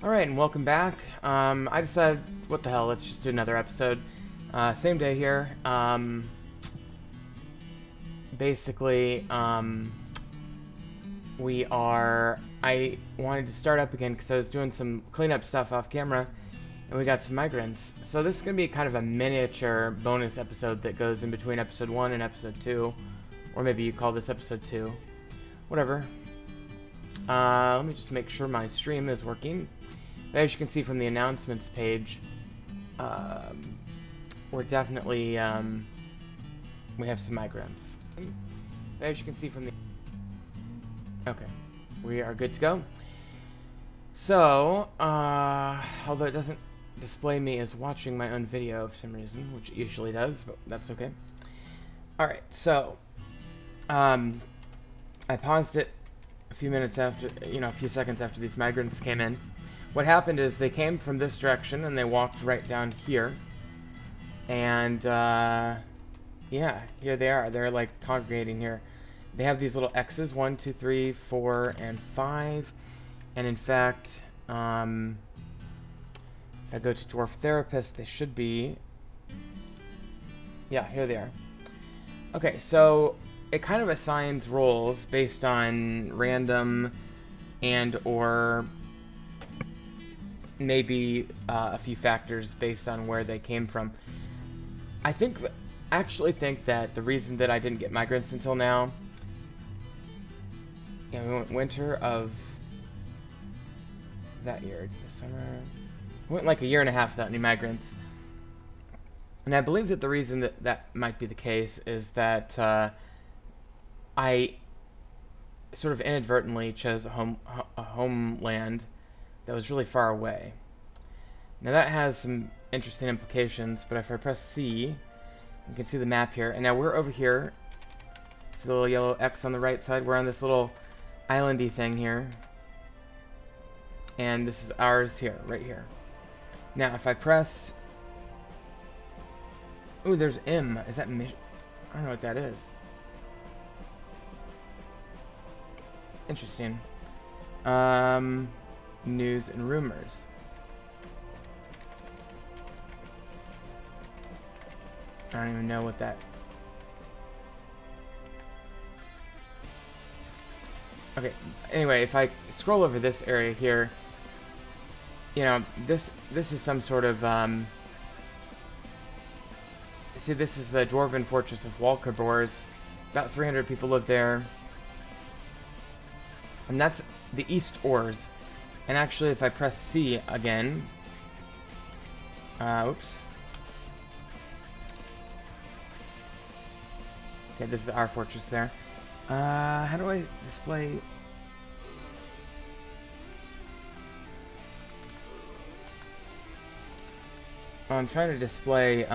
Alright, and welcome back. I decided, what the hell, let's just do another episode. Same day here. Basically, I wanted to start up again because I was doing some cleanup stuff off camera, and we got some migrants. So this is going to be kind of a miniature bonus episode that goes in between episode 1 and episode 2. Or maybe you call this episode 2. Whatever. Let me just make sure my stream is working. As you can see from the announcements page, we're definitely, we have some migrants. As you can see from the... Okay, we are good to go. So, although it doesn't display me as watching my own video for some reason, which it usually does, but that's okay. Alright, so, I paused it a few minutes after, a few seconds after these migrants came in. What happened is they came from this direction and they walked right down here. And, yeah, here they are. They're like congregating here. They have these little X's, 1, 2, 3, 4, and 5. And in fact, if I go to Dwarf Therapist, they should be... Yeah, here they are. Okay, so it kind of assigns roles based on random and or maybe a few factors based on where they came from. I actually think that the reason that I didn't get migrants until now, we went winter of that year to the summer. We went like a year and a half without any migrants. And I believe that the reason that that might be the case is that I sort of inadvertently chose a homeland that was really far away. Now that has some interesting implications, but if I press C, you can see the map here. And now we're over here. See the little yellow X on the right side? We're on this little islandy thing here. And this is ours here, right here. Now if I press... Ooh, there's M. Is that mission? I don't know what that is. Interesting. News and rumors. I don't even know what that... Okay, anyway, if I scroll over this area here, this is some sort of, see, this is the Dwarven Fortress of Walkerbors. About 300 people live there. And that's the East Oars. And actually, if I press C again... oops. Okay, this is our fortress there. How do I display... Oh, I'm trying to display,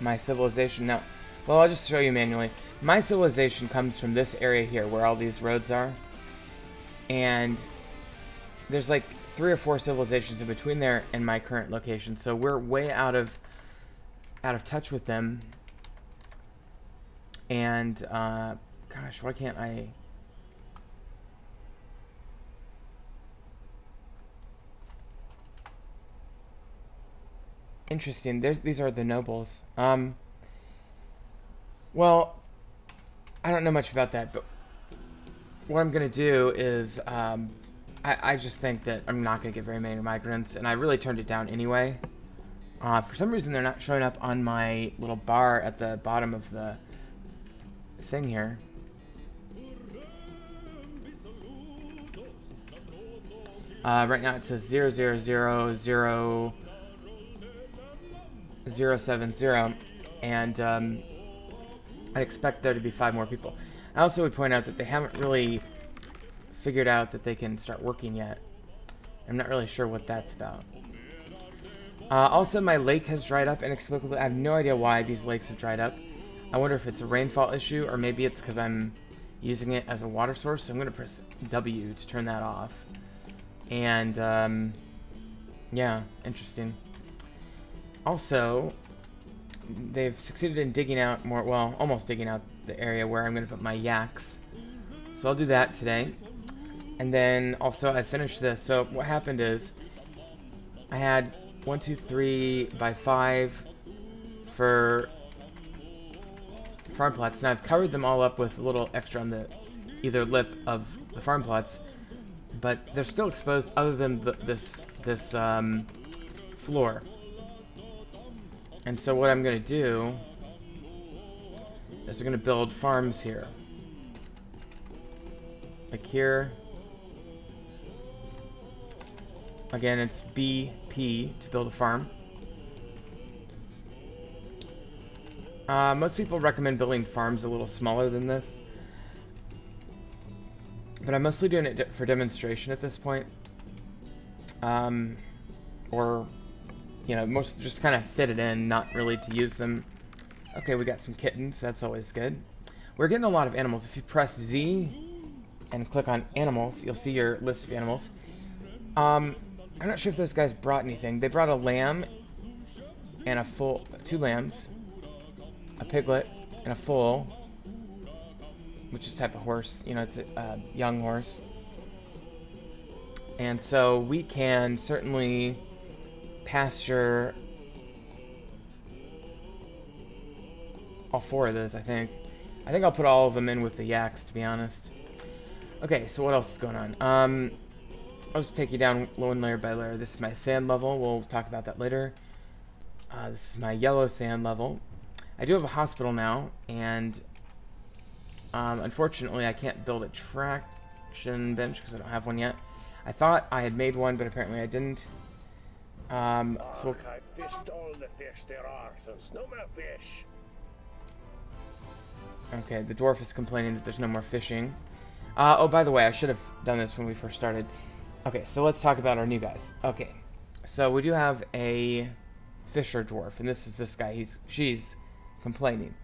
my civilization now. Well, I'll just show you manually. My civilization comes from this area here where all these roads are. And there's like 3 or 4 civilizations in between there and my current location. So we're way out of touch with them. And gosh, why can't I... Interesting. These are the nobles. Well, I don't know much about that, but what I'm going to do is, I just think that I'm not going to get very many migrants, and I really turned it down anyway. For some reason, they're not showing up on my little bar at the bottom of the thing here. Right now it says 0000070, and I'd expect there to be 5 more people. I also would point out that they haven't really figured out that they can start working yet. I'm not really sure what that's about. Also, my lake has dried up inexplicably. I have no idea why these lakes have dried up. I wonder if it's a rainfall issue, or maybe it's because I'm using it as a water source. So I'm going to press W to turn that off. And, yeah, interesting. Also, they've succeeded in digging out more, well, almost digging out the area where I'm going to put my yaks. So I'll do that today. And then also I finished this. So what happened is I had 1, 2, 3 by 5 for farm plots, and I've covered them all up with a little extra on the either lip of the farm plots, but they're still exposed other than this floor. And so what I'm going to do is we're going to build farms here. Like here. Again, it's BP to build a farm. Most people recommend building farms a little smaller than this. But I'm mostly doing it for demonstration at this point. Or, you know, most just kind of fit it in, not really to use them. Okay, we got some kittens. That's always good. We're getting a lot of animals. If you press Z and click on animals, you'll see your list of animals. I'm not sure if those guys brought anything. They brought a lamb and a 2 lambs, a piglet, and a foal, which is a type of horse. You know, it's a young horse. And so we can certainly pasture all 4 of those, I think. I think I'll put all of them in with the yaks, to be honest. Okay, so what else is going on? I'll just take you down one layer by layer. This is my sand level. We'll talk about that later. This is my yellow sand level. I do have a hospital now, and unfortunately I can't build a traction bench because I don't have one yet. I thought I had made one, but apparently I didn't. So I fished all the fish there are. There's no more fish. Okay, the dwarf is complaining that there's no more fishing. Oh, by the way, I should have done this when we first started. Okay, so let's talk about our new guys. Okay, so we do have a fisher dwarf, and this is this guy. She's complaining.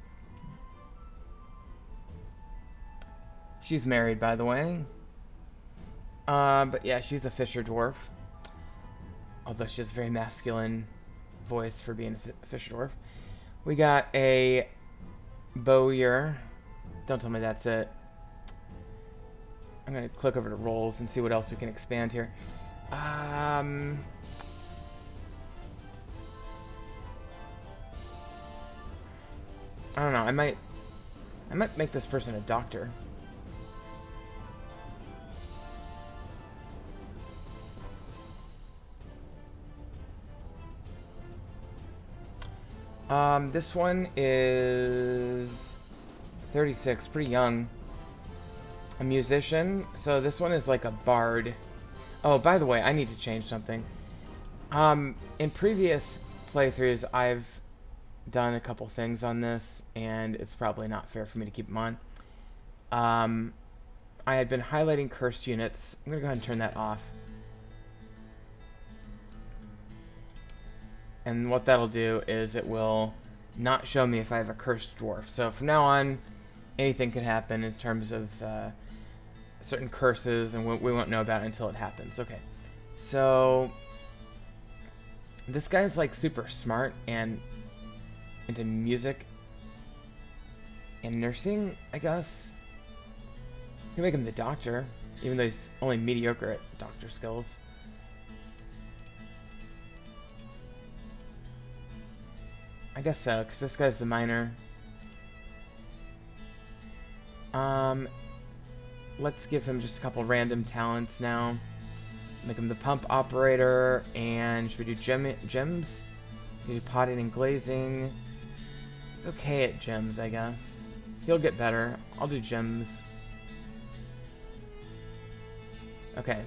She's married, by the way. But yeah, she's a fisher dwarf. Although she has a very masculine voice for being a fisher dwarf. We got a bowyer. Don't tell me that's it. I'm going to click over to roles and see what else we can expand here. I don't know. I might make this person a doctor. This one is 36, pretty young. A musician. So this one is like a bard. Oh, by the way, I need to change something. In previous playthroughs, I've done a couple things on this, and it's probably not fair for me to keep them on. I had been highlighting cursed units. I'm gonna go ahead and turn that off. And what that'll do is it will not show me if I have a cursed dwarf. So from now on, anything can happen in terms of certain curses, and we won't know about it until it happens. Okay, so this guy's like super smart and into music and nursing, I guess. You can make him the doctor, even though he's only mediocre at doctor skills. I guess so, because this guy's the miner. Let's give him just a couple random talents now. Make him the pump operator, and should we do gems? We do potting and glazing. It's okay at gems, I guess. He'll get better. I'll do gems. Okay,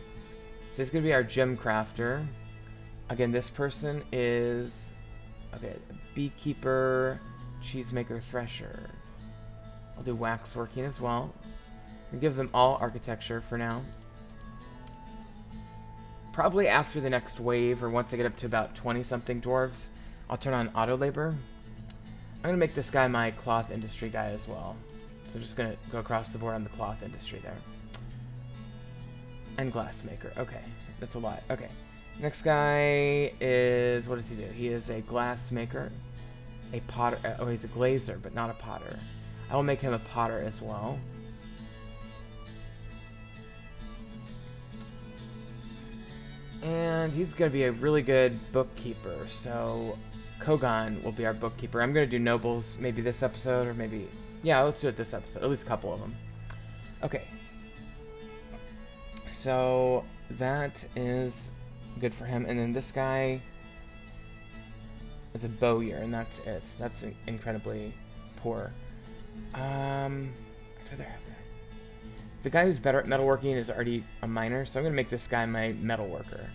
so he's gonna be our gem crafter. Again, this person is beekeeper, cheesemaker, thresher. I'll do wax working as well. And give them all architecture for now. Probably after the next wave, or once I get up to about 20-something dwarves, I'll turn on auto labor. I'm gonna make this guy my cloth industry guy as well. So I'm just gonna go across the board on the cloth industry there. And glassmaker. Okay, that's a lot. Okay, next guy is, what does he do? He is a glassmaker, a potter. Oh, he's a glazer, but not a potter. I will make him a potter as well. And he's going to be a really good bookkeeper, so Kogan will be our bookkeeper. I'm going to do nobles maybe this episode, or maybe... Yeah, let's do it this episode, at least a couple of them. Okay. So, that is good for him. And then this guy is a bowyer, and that's it. That's incredibly poor. I'd rather have that. The guy who's better at metalworking is already a miner, so I'm going to make this guy my metalworker.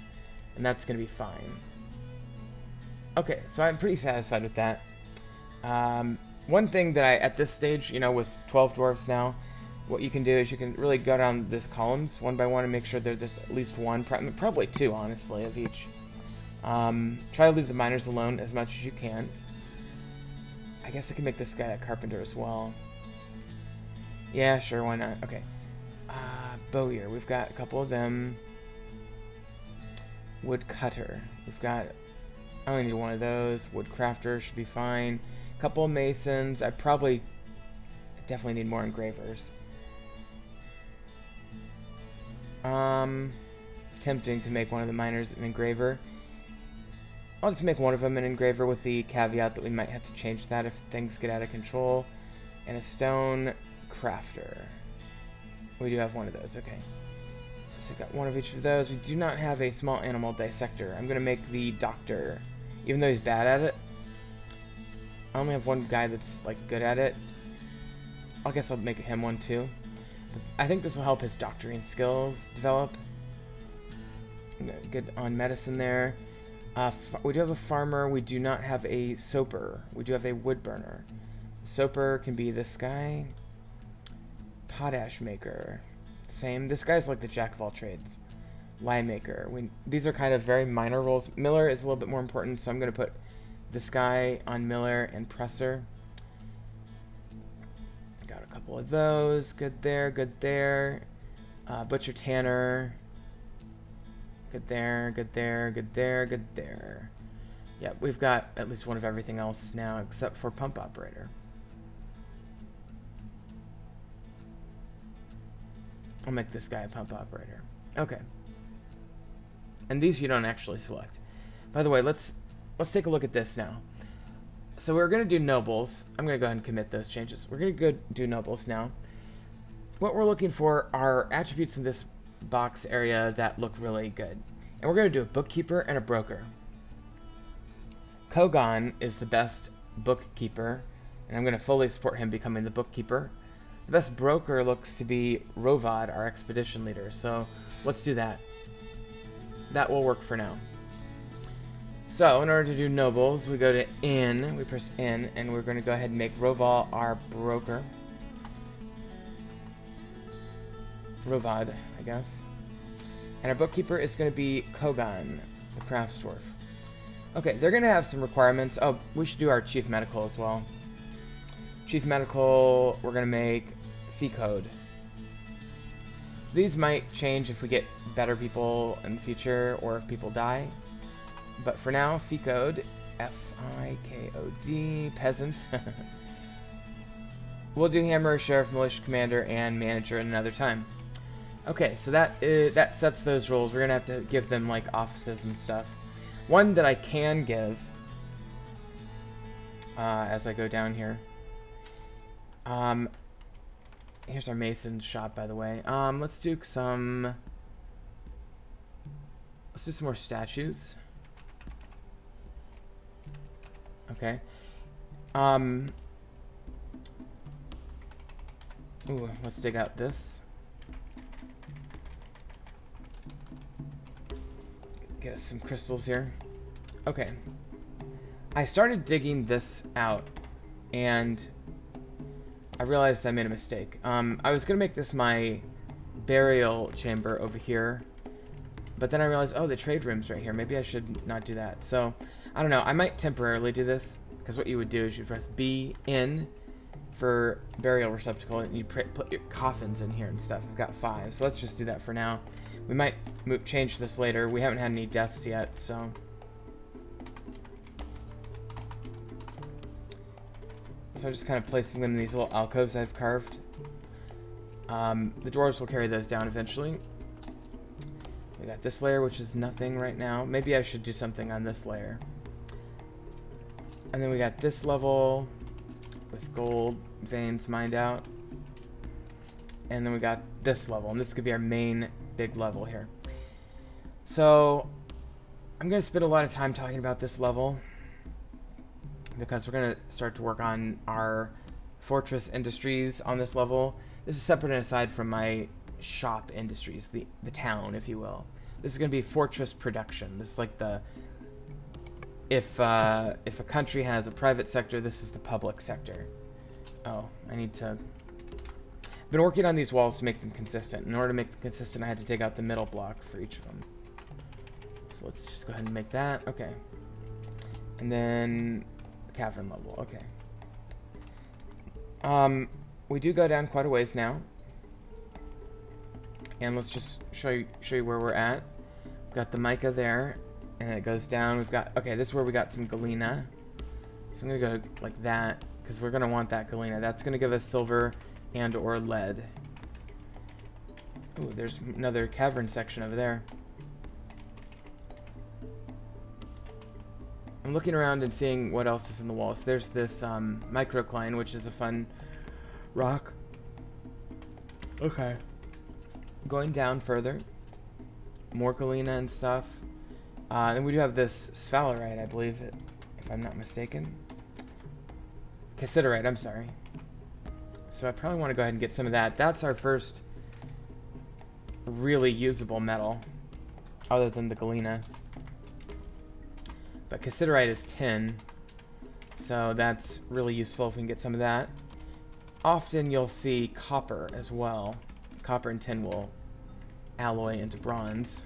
And that's going to be fine. Okay, so I'm pretty satisfied with that. One thing that at this stage, you know, with 12 dwarves now, what you can do is you can really go down this columns one by one and make sure there's at least one, probably two, honestly, of each. Try to leave the miners alone as much as you can. I guess I can make this guy a carpenter as well. Yeah, sure, why not? Okay. Bowyer, we've got a couple of them. Woodcutter, we've got... I only need one of those. Woodcrafter should be fine. A couple of masons. I definitely need more engravers. Tempting to make one of the miners an engraver. I'll just make one of them an engraver with the caveat that we might have to change that if things get out of control. And a stone crafter. We do have one of those, okay. So I've got one of each of those. We do not have a small animal dissector. I'm going to make the doctor, even though he's bad at it. I only have one guy that's like good at it. I guess I'll make him one too. But I think this will help his doctoring skills develop. Good on medicine there. We do have a farmer. We do not have a soaper. We do have a wood burner. Soaper can be this guy. Potash maker. Same. This guy's like the jack of all trades. Lye maker. These are kind of very minor roles. Miller is a little bit more important, so I'm going to put this guy on Miller and presser. Got a couple of those. Good there, good there. Butcher tanner. Good there, good there, good there, good there. Yeah, we've got at least one of everything else now except for pump operator. I'll make this guy a pump operator. Okay. And these you don't actually select. By the way, let's take a look at this now. So we're going to do nobles. I'm going to go ahead and commit those changes. We're going to go do nobles now. What we're looking for are attributes in this box area that look really good. And we're going to do a bookkeeper and a broker. Kogan is the best bookkeeper, and I'm going to fully support him becoming the bookkeeper. The best broker looks to be Rovad, our expedition leader, so let's do that. That will work for now. So, in order to do nobles, we go to in, we press in, and we're going to go ahead and make Roval our broker. Rovad, I guess. And our bookkeeper is going to be Kogan, the crafts dwarf. Okay, they're going to have some requirements. Oh, we should do our chief medical as well. Chief medical, we're going to make fee code. These might change if we get better people in the future or if people die. But for now, fee code, F-I-K-O-D, peasant. We'll do hammer, sheriff, militia commander, and manager at another time. Okay, so that sets those roles. We're gonna have to give them like offices and stuff. One that I can give as I go down here. Here's our mason's shop, by the way. Let's do some more statues. Okay. Ooh, let's dig out this. Get us some crystals here. Okay. I started digging this out, and I realized I made a mistake. I was gonna make this my burial chamber over here, but then I realized, oh, the trade room's right here. Maybe I should not do that. So, I don't know. I might temporarily do this, because what you would do is you press B in for burial receptacle, and you put your coffins in here and stuff. I've got 5, so let's just do that for now. We might change this later. We haven't had any deaths yet, so. So I'm just kind of placing them in these little alcoves I've carved. The dwarves will carry those down eventually. We got this layer, which is nothing right now. Maybe I should do something on this layer. And then we got this level with gold veins mined out. And then we got this level, and this could be our main big level here. So I'm going to spend a lot of time talking about this level because we're going to start to work on our fortress industries on this level. This is separate and aside from my shop industries, the town, if you will. This is going to be fortress production. This is like the if a country has a private sector, this is the public sector. Oh, I need to. I've been working on these walls to make them consistent. In order to make them consistent, I had to take out the middle block for each of them. So let's just go ahead and make that. Okay. And then the cavern level. Okay. We do go down quite a ways now. And let's just show you where we're at. We've got the mica there, and it goes down. We've got, okay, this is where we got some galena. So I'm gonna go like that, because we're gonna want that galena. That's gonna give us silver and or lead. Ooh, there's another cavern section over there. I'm looking around and seeing what else is in the walls. There's this microcline, which is a fun rock. Okay. Going down further, more galena and stuff. And we do have this sphalerite, I believe, if I'm not mistaken. Cassiterite, I'm sorry. So I probably want to go ahead and get some of that. That's our first really usable metal, other than the galena. But cassiterite is tin, so that's really useful if we can get some of that. Often you'll see copper as well. Copper and tin will alloy into bronze.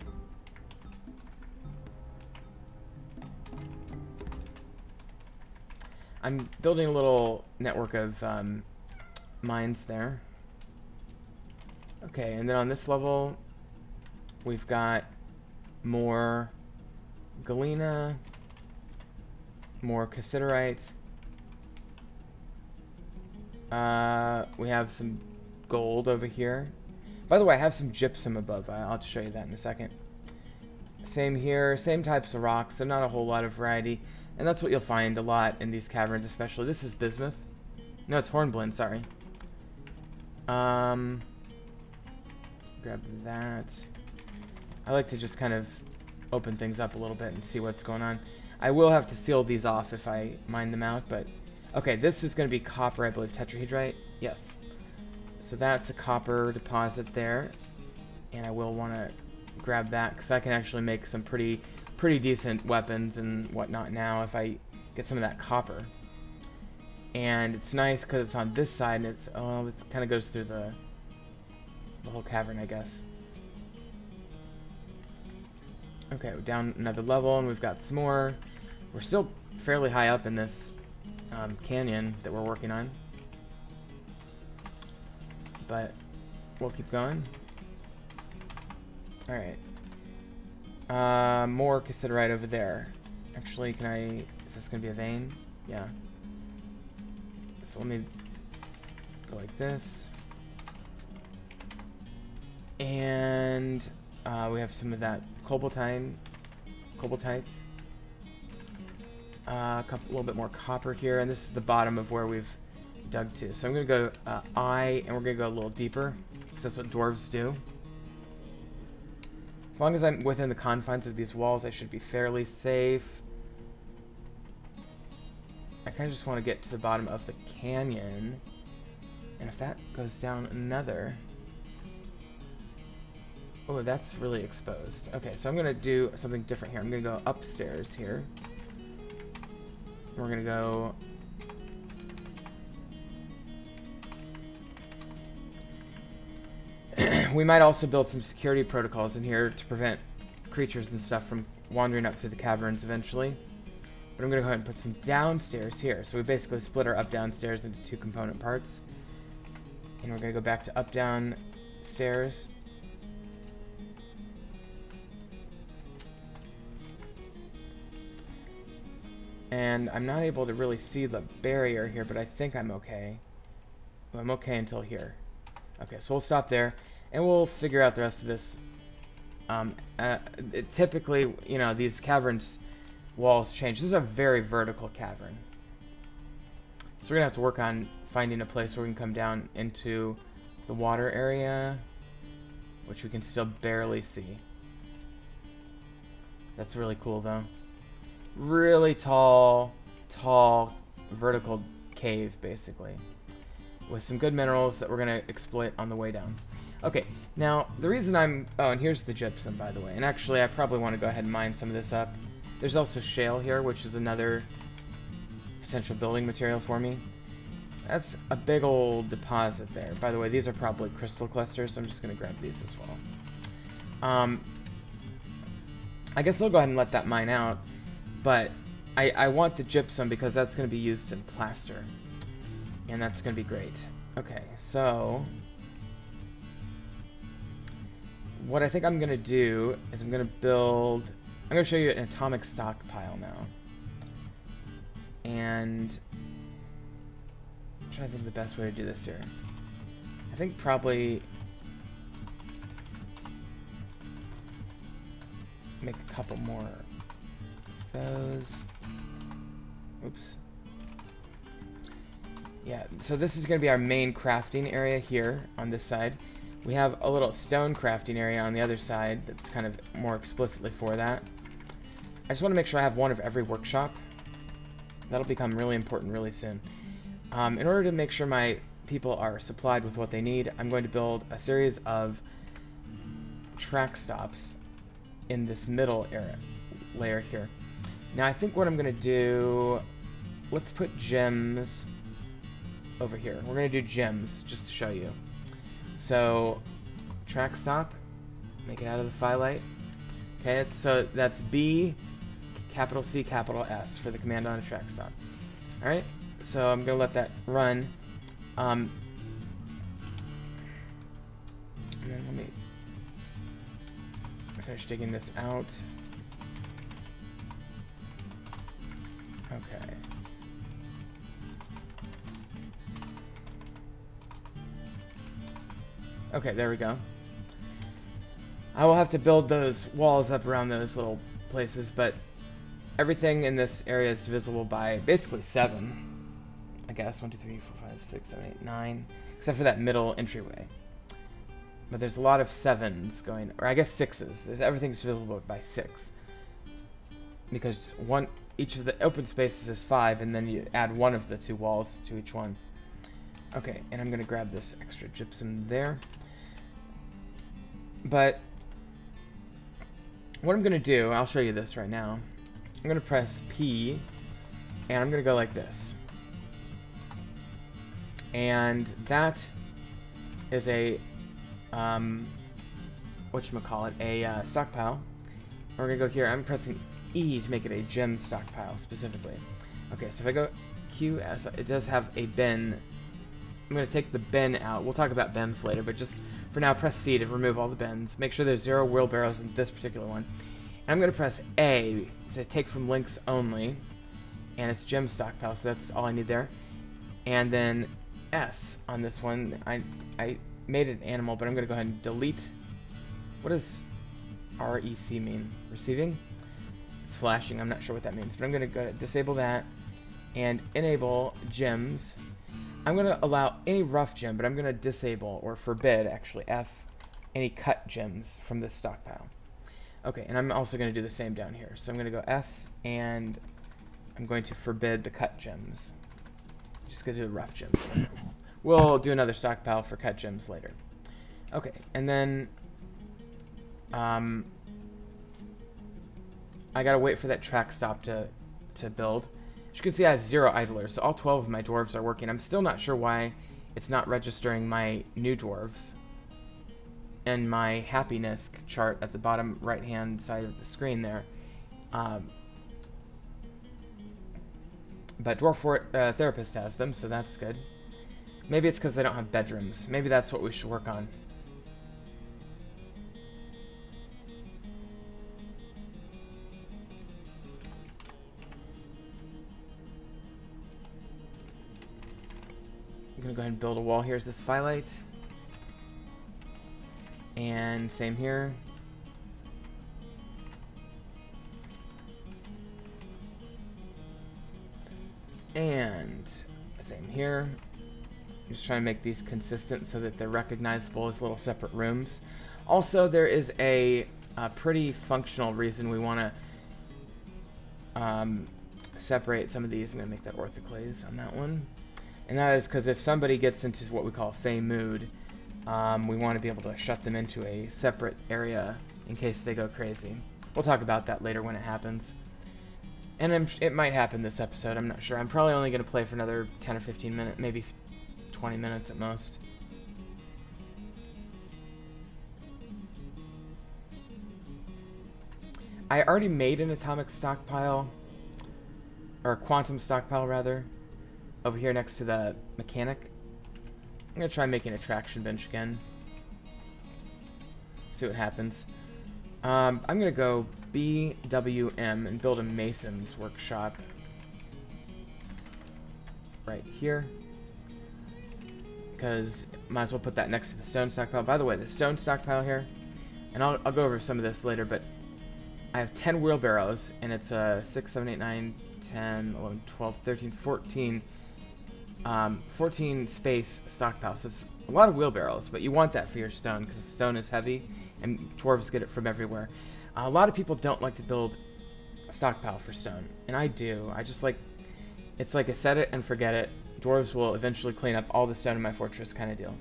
I'm building a little network of mines there. Okay, and then on this level, we've got more galena, more cassiterite. We have some gold over here. By the way, I have some gypsum above. I'll show you that in a second. Same here, same types of rocks, so not a whole lot of variety. And that's what you'll find a lot in these caverns, especially. This is bismuth. No, it's hornblende, sorry. Grab that. I like to just kind of open things up a little bit and see what's going on. I will have to seal these off if I mine them out, but... Okay, this is going to be copper, I believe. Tetrahedrite? Yes. So that's a copper deposit there. And I will want to grab that, because I can actually make some pretty decent weapons and whatnot now if I get some of that copper. And it's nice because it's on this side, and it's, oh, it kind of goes through the whole cavern, I guess. Okay, we're down another level, and we've got some more. We're still fairly high up in this canyon that we're working on, but we'll keep going. Alright. More cassiterite over there. Actually, can I... Is this going to be a vein? Yeah. So let me go like this. And we have some of that cobaltites. A little bit more copper here, and this is the bottom of where we've dug to. So I'm going to go and we're going to go a little deeper, because that's what dwarves do. As long as I'm within the confines of these walls, I should be fairly safe. I kind of just want to get to the bottom of the canyon. And if that goes down another... Oh, that's really exposed. Okay, so I'm going to do something different here. I'm going to go upstairs here. We're going to go... We might also build some security protocols in here to prevent creatures and stuff from wandering up through the caverns eventually. But I'm going to go ahead and put some downstairs here. So we basically split our up-down stairs into two component parts. And we're going to go back to up-down stairs. And I'm not able to really see the barrier here, but I think I'm okay. Well, I'm okay until here. Okay, so we'll stop there, and we'll figure out the rest of this Typically, you know, these caverns walls change. This is a very vertical cavern. So we're going to have to work on finding a place where we can come down into the water area, which we can still barely see. That's really cool, though. Really tall vertical cave, basically, with some good minerals that we're going to exploit on the way down. Okay, now, the reason I'm... Oh, and here's the gypsum, by the way. And actually, I probably want to go ahead and mine some of this up. There's also shale here, which is another potential building material for me. That's a big old deposit there. By the way, these are probably crystal clusters, so I'm just going to grab these as well. I guess I'll go ahead and let that mine out, but I want the gypsum because that's going to be used in plaster, and that's going to be great. Okay, so what I think I'm going to do is I'm going to show you an atomic stockpile now. And I'm trying to think of the best way to do this here. I think probably make a couple more of those. Oops. Yeah, so this is going to be our main crafting area here on this side. We have a little stone crafting area on the other side that's kind of more explicitly for that. I just want to make sure I have one of every workshop. That'll become really important really soon. In order to make sure my people are supplied with what they need, I'm going to build a series of track stops in this middle layer here. Now I think what I'm going to do, let's put gems over here. We're going to do gems just to show you. So track stop, make it out of the phyllite. Okay, so that's B, capital C, capital S for the command on a track stop. Alright, so I'm going to let that run. And then let me finish digging this out. Okay. Okay, there we go. I will have to build those walls up around those little places, but everything in this area is divisible by basically 7. I guess 1, 2, 3, 4, 5, 6, 7, 8, 9, except for that middle entryway. But there's a lot of 7s going, or I guess 6s. Everything's divisible by 6, because each of the open spaces is 5, and then you add one of the 2 walls to each one. Okay, and I'm gonna grab this extra gypsum there. But what I'm gonna do, I'll show you this right now. I'm gonna press P, and I'm gonna go like this. And that is a whatchamacallit, a stockpile. We're gonna go here. I'm pressing E to make it a gem stockpile specifically. Okay, so if I go QS, it does have a bin. I'm gonna take the bin out. We'll talk about bins later, but just for now, press C to remove all the bins. Make sure there's 0 wheelbarrows in this particular one. And I'm gonna press A to take from links only, and it's gem stockpile, so that's all I need there. And then S on this one. I made it an animal, but I'm gonna go ahead and delete. What does REC mean? Receiving? It's flashing. I'm not sure what that means, but I'm gonna go disable that and enable gems. I'm gonna allow any rough gem, but I'm gonna disable or forbid, actually F, any cut gems from this stockpile. Okay, and I'm also gonna do the same down here. So I'm gonna go S, and I'm going to forbid the cut gems. Just gonna do the rough gems. We'll do another stockpile for cut gems later. Okay, and then I gotta wait for that track stop to build. As you can see, I have 0 idlers, so all 12 of my dwarves are working. I'm still not sure why it's not registering my new dwarves and my happiness chart at the bottom right-hand side of the screen there. But Dwarf Therapist has them, so that's good. Maybe it's because they don't have bedrooms. Maybe that's what we should work on. I'm gonna go ahead and build a wall. Here's this phyllite. And same here. And same here. Just trying to make these consistent so that they're recognizable as little separate rooms. Also, there is a pretty functional reason we want to separate some of these. I'm going to make that orthoclase on that one. And that is because if somebody gets into what we call fey mood, we want to be able to shut them into a separate area in case they go crazy. We'll talk about that later when it happens. And it might happen this episode, I'm not sure. I'm probably only going to play for another 10 or 15 minutes, maybe 20 minutes at most. I already made an atomic stockpile, or a quantum stockpile rather, over here next to the mechanic. I'm going to try making a traction bench again. See what happens. I'm going to go BWM and build a mason's workshop right here. Because might as well put that next to the stone stockpile. By the way, the stone stockpile here, and I'll go over some of this later, but I have 10 wheelbarrows, and it's a 6, 7, 8, 9, 10, 11, 12, 13, 14, 14 space stockpile. So it's a lot of wheelbarrows, but you want that for your stone, because stone is heavy, and dwarves get it from everywhere. A lot of people don't like to build a stockpile for stone, and I do. I just like, it's like a set it and forget it. Dwarves will eventually clean up all the stone in my fortress kind of deal.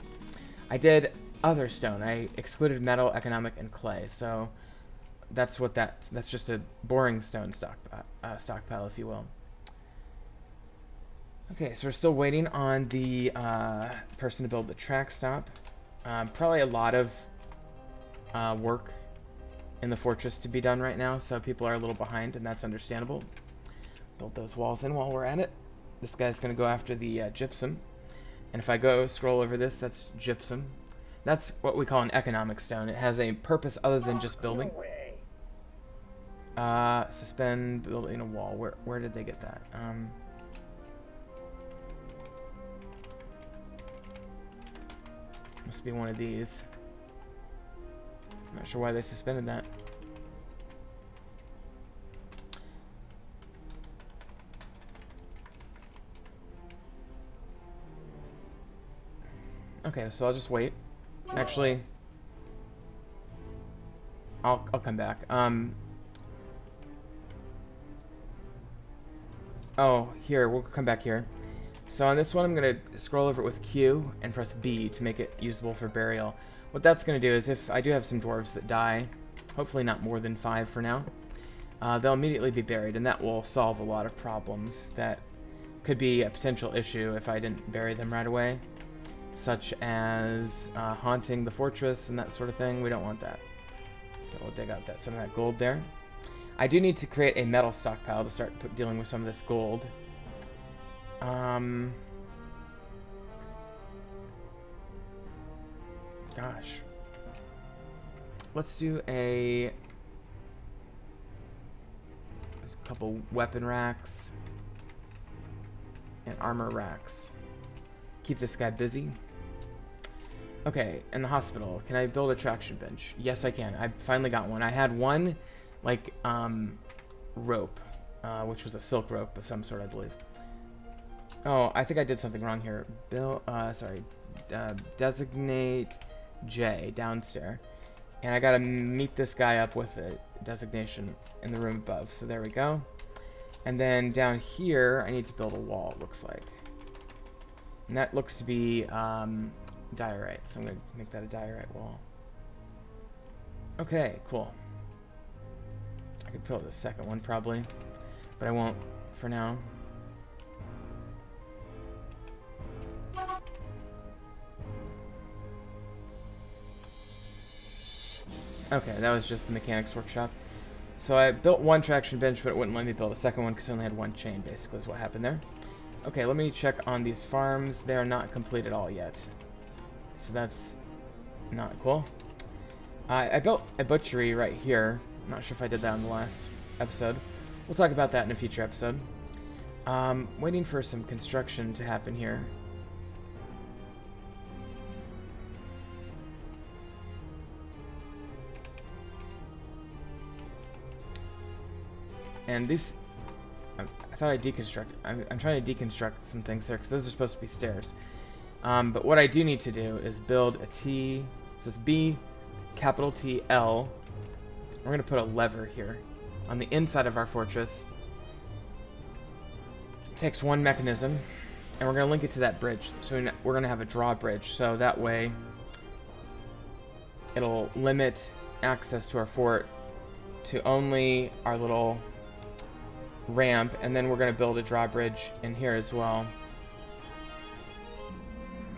I did other stone. I excluded metal, economic, and clay, so that's what that's just a boring stone stockpile, if you will. Okay, so we're still waiting on the person to build the track stop. Probably a lot of work in the fortress to be done right now, so people are a little behind, and that's understandable. Build those walls in while we're at it. This guy's going to go after the gypsum, and if I scroll over this, that's gypsum. That's what we call an economic stone. It has a purpose other than just building. Suspend building a wall. Where did they get that? Must be one of these. I'm not sure why they suspended that. Okay, so I'll just wait. Actually, I'll come back. Oh, here, we'll come back here. So on this one, I'm going to scroll over it with Q and press B to make it usable for burial. What that's going to do is if I do have some dwarves that die, hopefully not more than 5 for now, they'll immediately be buried, and that will solve a lot of problems that could be a potential issue if I didn't bury them right away, such as haunting the fortress and that sort of thing. We don't want that. So we'll dig out some of that gold there. I do need to create a metal stockpile to start dealing with some of this gold. Gosh. Let's do a couple weapon racks and armor racks. Keep this guy busy. Okay, in the hospital, can I build a traction bench? Yes, I can. I finally got one. I had one, like, rope, which was a silk rope of some sort, I believe. Oh, I think I did something wrong here. Designate J downstairs. And I gotta meet this guy up with a designation in the room above. So there we go. And then down here, I need to build a wall, it looks like. And that looks to be diorite. So I'm gonna make that a diorite wall. Okay, cool. I could build a second one probably, but I won't for now. Okay, that was just the mechanics workshop. So I built one traction bench, but it wouldn't let me build a second one because I only had one chain, basically, is what happened there. Okay, let me check on these farms. They are not complete at all yet. So that's not cool. I built a butchery right here. I'm not sure if I did that in the last episode. We'll talk about that in a future episode. Waiting for some construction to happen here. And these, I thought I deconstruct. I'm trying to deconstruct some things there because those are supposed to be stairs. But what I do need to do is build a T. So it's B, capital T, L. We're going to put a lever here on the inside of our fortress. It takes one mechanism, and we're going to link it to that bridge. So we're going to have a drawbridge, so that way it'll limit access to our fort to only our little ramp, and then we're going to build a drawbridge in here as well.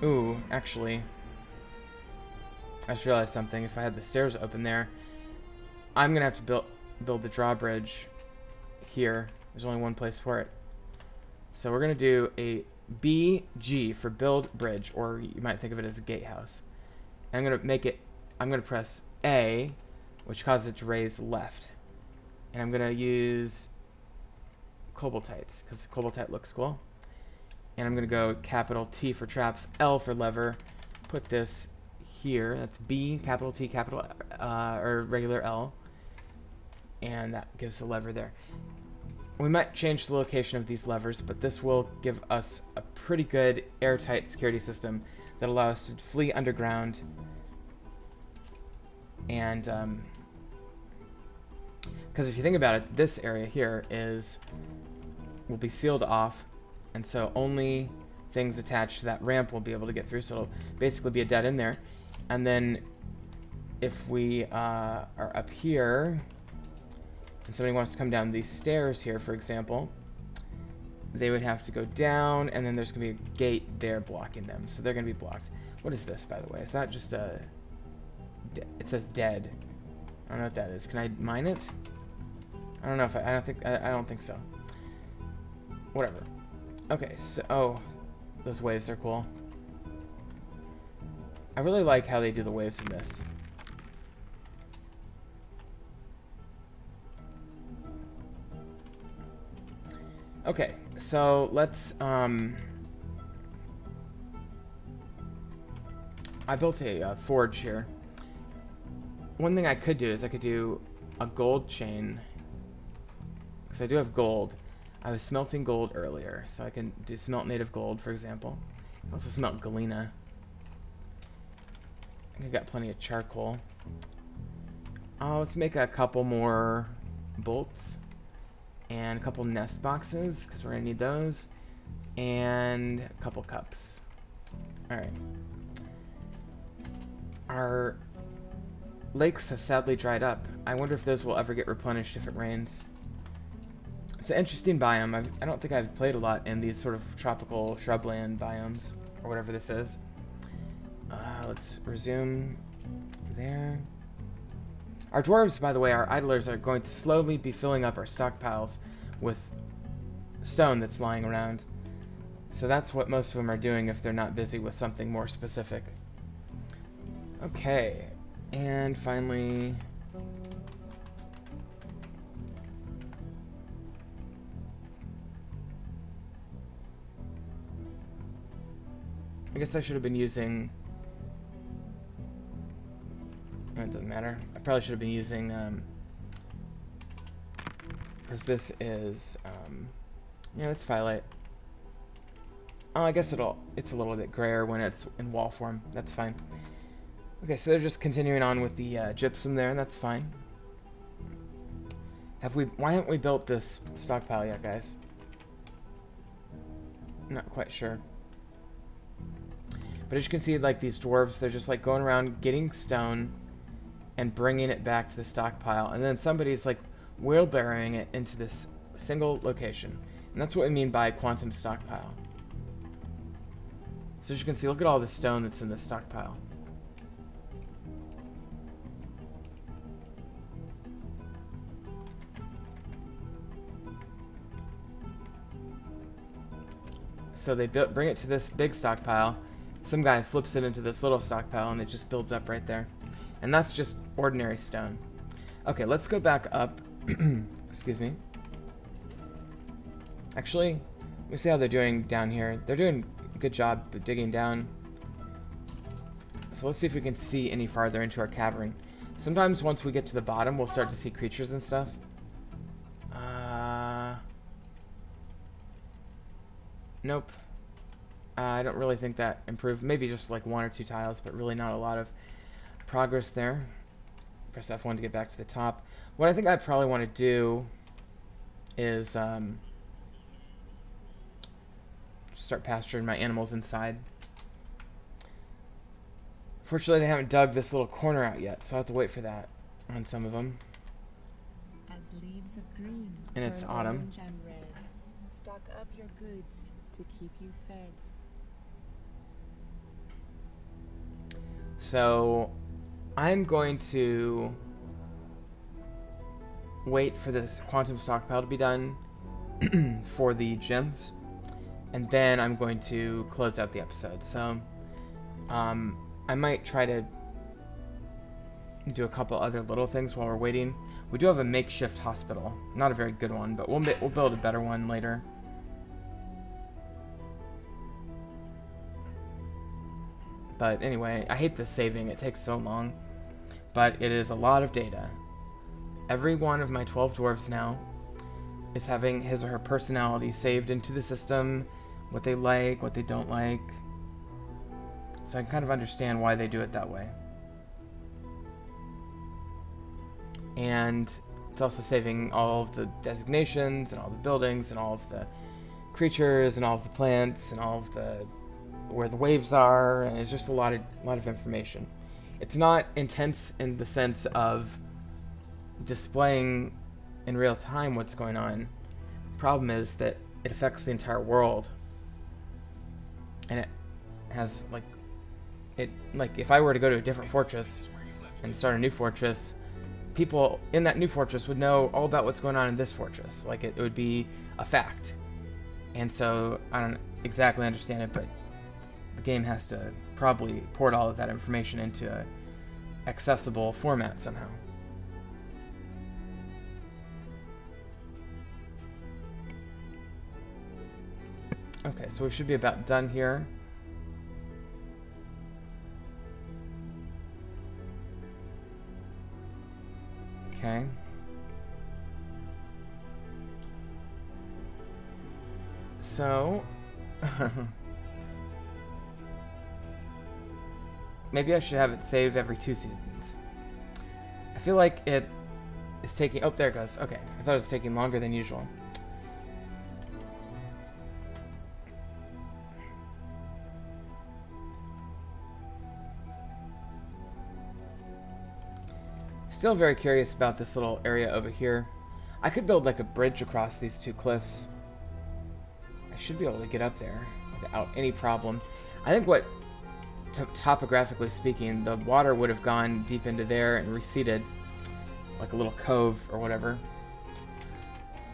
Ooh, actually, I just realized something. If I had the stairs open there, I'm going to have to build the drawbridge here. There's only one place for it. So we're going to do a BG for build bridge, or you might think of it as a gatehouse. And I'm going to make it, I'm going to press A, which causes it to raise left. And I'm going to use cobaltites, because cobaltite looks cool. And I'm going to go capital T for traps, L for lever. Put this here. That's B, capital T, capital, or regular L. And that gives the lever there. We might change the location of these levers, but this will give us a pretty good airtight security system that allows us to flee underground. And, because if you think about it, this area here will be sealed off, and so only things attached to that ramp will be able to get through, so it'll basically be a dead end there. And then if we are up here, and somebody wants to come down these stairs here, for example, they would have to go down, and then there's going to be a gate there blocking them, so they're going to be blocked. What is this, by the way? Is that just a... It says dead. I don't know what that is. Can I mine it? I don't know if I don't think so. Whatever. Okay, so oh, those waves are cool. I really like how they do the waves in this. Okay, so let's I built a forge here. One thing I could do is I could do a gold chain, because I do have gold. I was smelting gold earlier, so I can do smelt native gold, for example. I also smelt galena. I got plenty of charcoal. Let's make a couple more bolts and a couple nest boxes, because we're gonna need those, and a couple cups. Alright. Our lakes have sadly dried up. I wonder if those will ever get replenished if it rains. It's an interesting biome. I don't think I've played a lot in these sort of tropical shrubland biomes, or whatever this is. Let's resume there. Our dwarves, by the way, our idlers, are going to slowly be filling up our stockpiles with stone that's lying around. So that's what most of them are doing if they're not busy with something more specific. Okay, and finally... I guess I should have been using... It doesn't matter. I probably should have been using... because this is... yeah, it's Firelight. Oh, I guess it's a little bit grayer when it's in wall form. That's fine. Okay, so they're just continuing on with the gypsum there, and that's fine. Why haven't we built this stockpile yet, guys? I'm not quite sure. But as you can see, like these dwarves, they're just like going around getting stone and bringing it back to the stockpile, and then somebody's like wheelbarrowing it into this single location. And that's what we mean by quantum stockpile. So as you can see, look at all the stone that's in this stockpile. So they bring it to this big stockpile. Some guy flips it into this little stockpile, and it just builds up right there. And that's just ordinary stone. Okay, let's go back up. Excuse me. Actually, let me see how they're doing down here. They're doing a good job of digging down. So let's see if we can see any farther into our cavern. Sometimes once we get to the bottom, we'll start to see creatures and stuff. Nope. I don't really think that improved. Maybe just like 1 or 2 tiles, but really not a lot of progress there. Press F1 to get back to the top. What I think I probably want to do is start pasturing my animals inside. Fortunately, they haven't dug this little corner out yet, so I'll have to wait for that on some of them. As leaves of green And it's turn autumn. orange and red, stock up your goods to keep you fed. So I'm going to wait for this quantum stockpile to be done for the gems, and then I'm going to close out the episode. So I might try to do a couple other little things while we're waiting. We do have a makeshift hospital, not a very good one, but we'll build a better one later. But anyway, I hate this saving, it takes so long. But it is a lot of data. Every one of my 12 dwarves now is having his or her personality saved into the system, what they like, what they don't like. So I can kind of understand why they do it that way. And it's also saving all of the designations and all the buildings and all of the creatures and all of the plants and all of the where the waves are, and it's just a lot of information. It's not intense in the sense of displaying in real time what's going on. The problem is that it affects the entire world, and it has like if I were to go to a different fortress and start a new fortress, people in that new fortress would know all about what's going on in this fortress. Like it would be a fact. And so I don't exactly understand it, but the game has to probably port all of that information into a accessible format somehow. Okay, so we should be about done here. Okay. So maybe I should have it saved every 2 seasons. I feel like it is taking... Oh, there it goes. Okay. I thought it was taking longer than usual. Still very curious about this little area over here. I could build like a bridge across these 2 cliffs. I should be able to get up there without any problem. I think what... topographically speaking, the water would have gone deep into there and receded, like a little cove or whatever.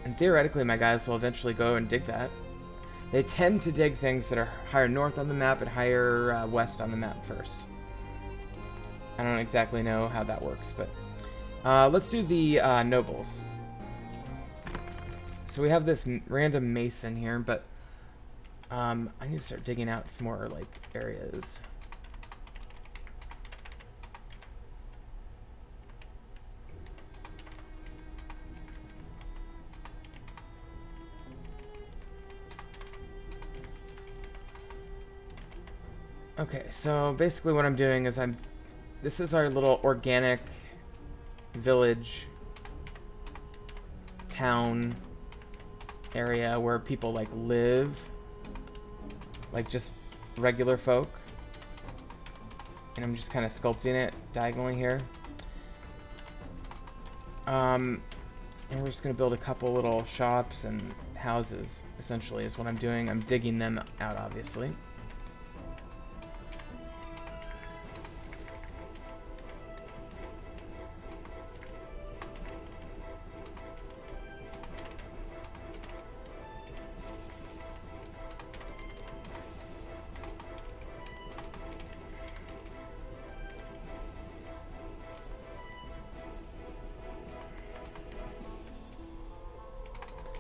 And theoretically, my guys will eventually go and dig that. They tend to dig things that are higher north on the map and higher west on the map first. I don't exactly know how that works, but let's do the nobles. So we have this random mason here, but I need to start digging out some more like areas. Okay, so basically what I'm doing is this is our little organic village town area where people like live, like just regular folk. And I'm just kind of sculpting it diagonally here. And we're just gonna build a couple little shops and houses, essentially, is what I'm doing. I'm digging them out, obviously.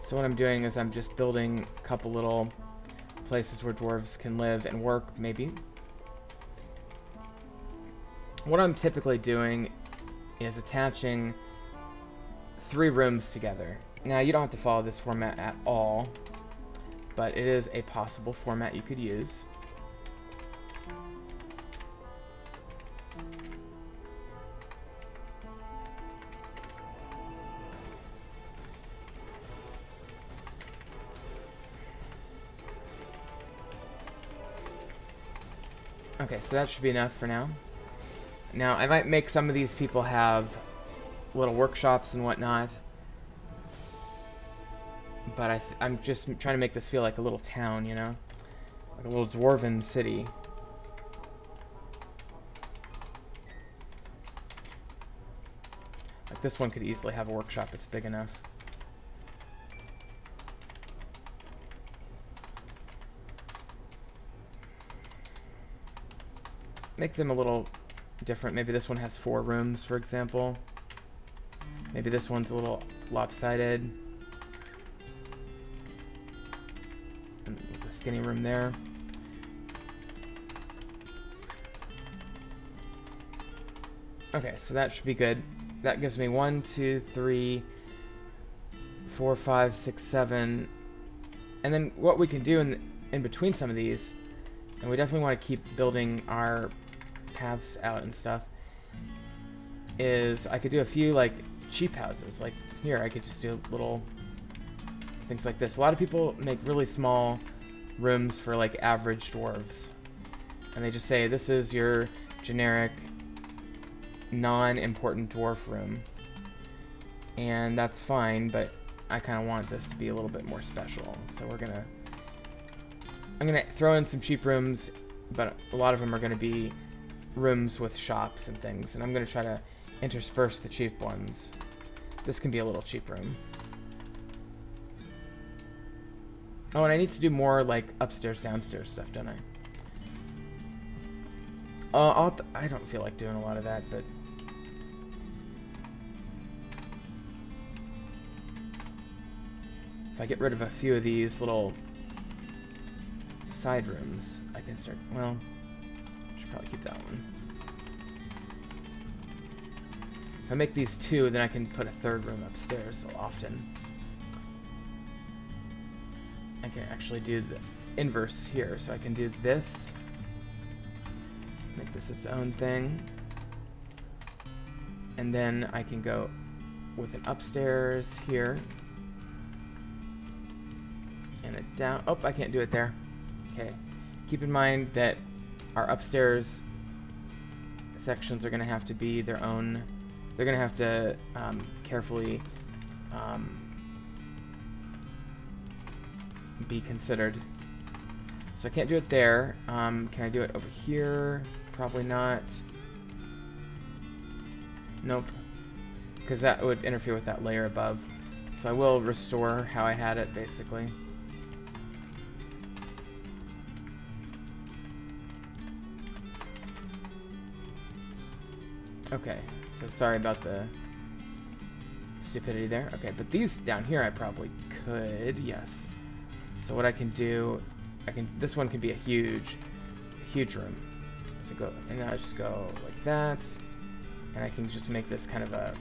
So what I'm doing is I'm just building a couple little places where dwarves can live and work, maybe. What I'm typically doing is attaching 3 rooms together. Now, you don't have to follow this format at all, but it is a possible format you could use. Okay, so that should be enough for now. Now, I might make some of these people have little workshops and whatnot. But I'm just trying to make this feel like a little town, you know? Like a little dwarven city. Like this one could easily have a workshop that's big enough. Make them a little different. Maybe this one has 4 rooms, for example. Maybe this one's a little lopsided. And the skinny room there. Okay, so that should be good. That gives me 1, 2, 3, 4, 5, 6, 7. And then what we can do in between some of these, and we definitely want to keep building our paths out and stuff, is I could do a few like cheap houses. Like here I could just do little things like this. A lot of people make really small rooms for like average dwarves, and they just say this is your generic non-important dwarf room, and that's fine, but I kind of want this to be a little bit more special. So I'm gonna throw in some cheap rooms, but a lot of them are gonna be rooms with shops and things, and I'm going to try to intersperse the cheap ones. This can be a little cheap room. Oh, and I need to do more like upstairs, downstairs stuff, don't I? I don't feel like doing a lot of that, but if I get rid of a few of these little side rooms, I can start, well, probably keep that one. If I make these 2, then I can put a 3rd room upstairs so often. I can actually do the inverse here, so I can do this, make this its own thing, and then I can go with an upstairs here, and a down. Oh, I can't do it there. Okay, keep in mind that our upstairs sections are going to have to be their own. They're going to have to carefully be considered. So I can't do it there. Can I do it over here? Probably not. Nope. Because that would interfere with that layer above. So I will restore how I had it, basically. Okay, so sorry about the stupidity there. Okay, but these down here I probably could, yes. So what I can do, this one can be a huge room. So go, and then I just go like that, and I can just make this kind of a,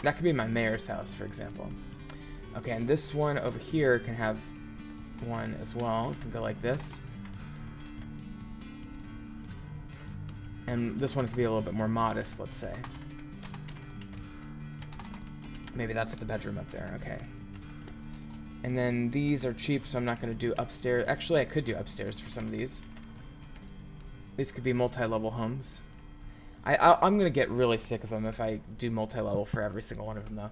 that could be my mayor's house, for example. Okay, and this one over here can have one as well. It can go like this. And this one can be a little bit more modest, let's say. Maybe that's the bedroom up there, okay. And then these are cheap, so I'm not going to do upstairs. Actually, I could do upstairs for some of these. These could be multi-level homes. I'm going to get really sick of them if I do multi-level for every single one of them, though.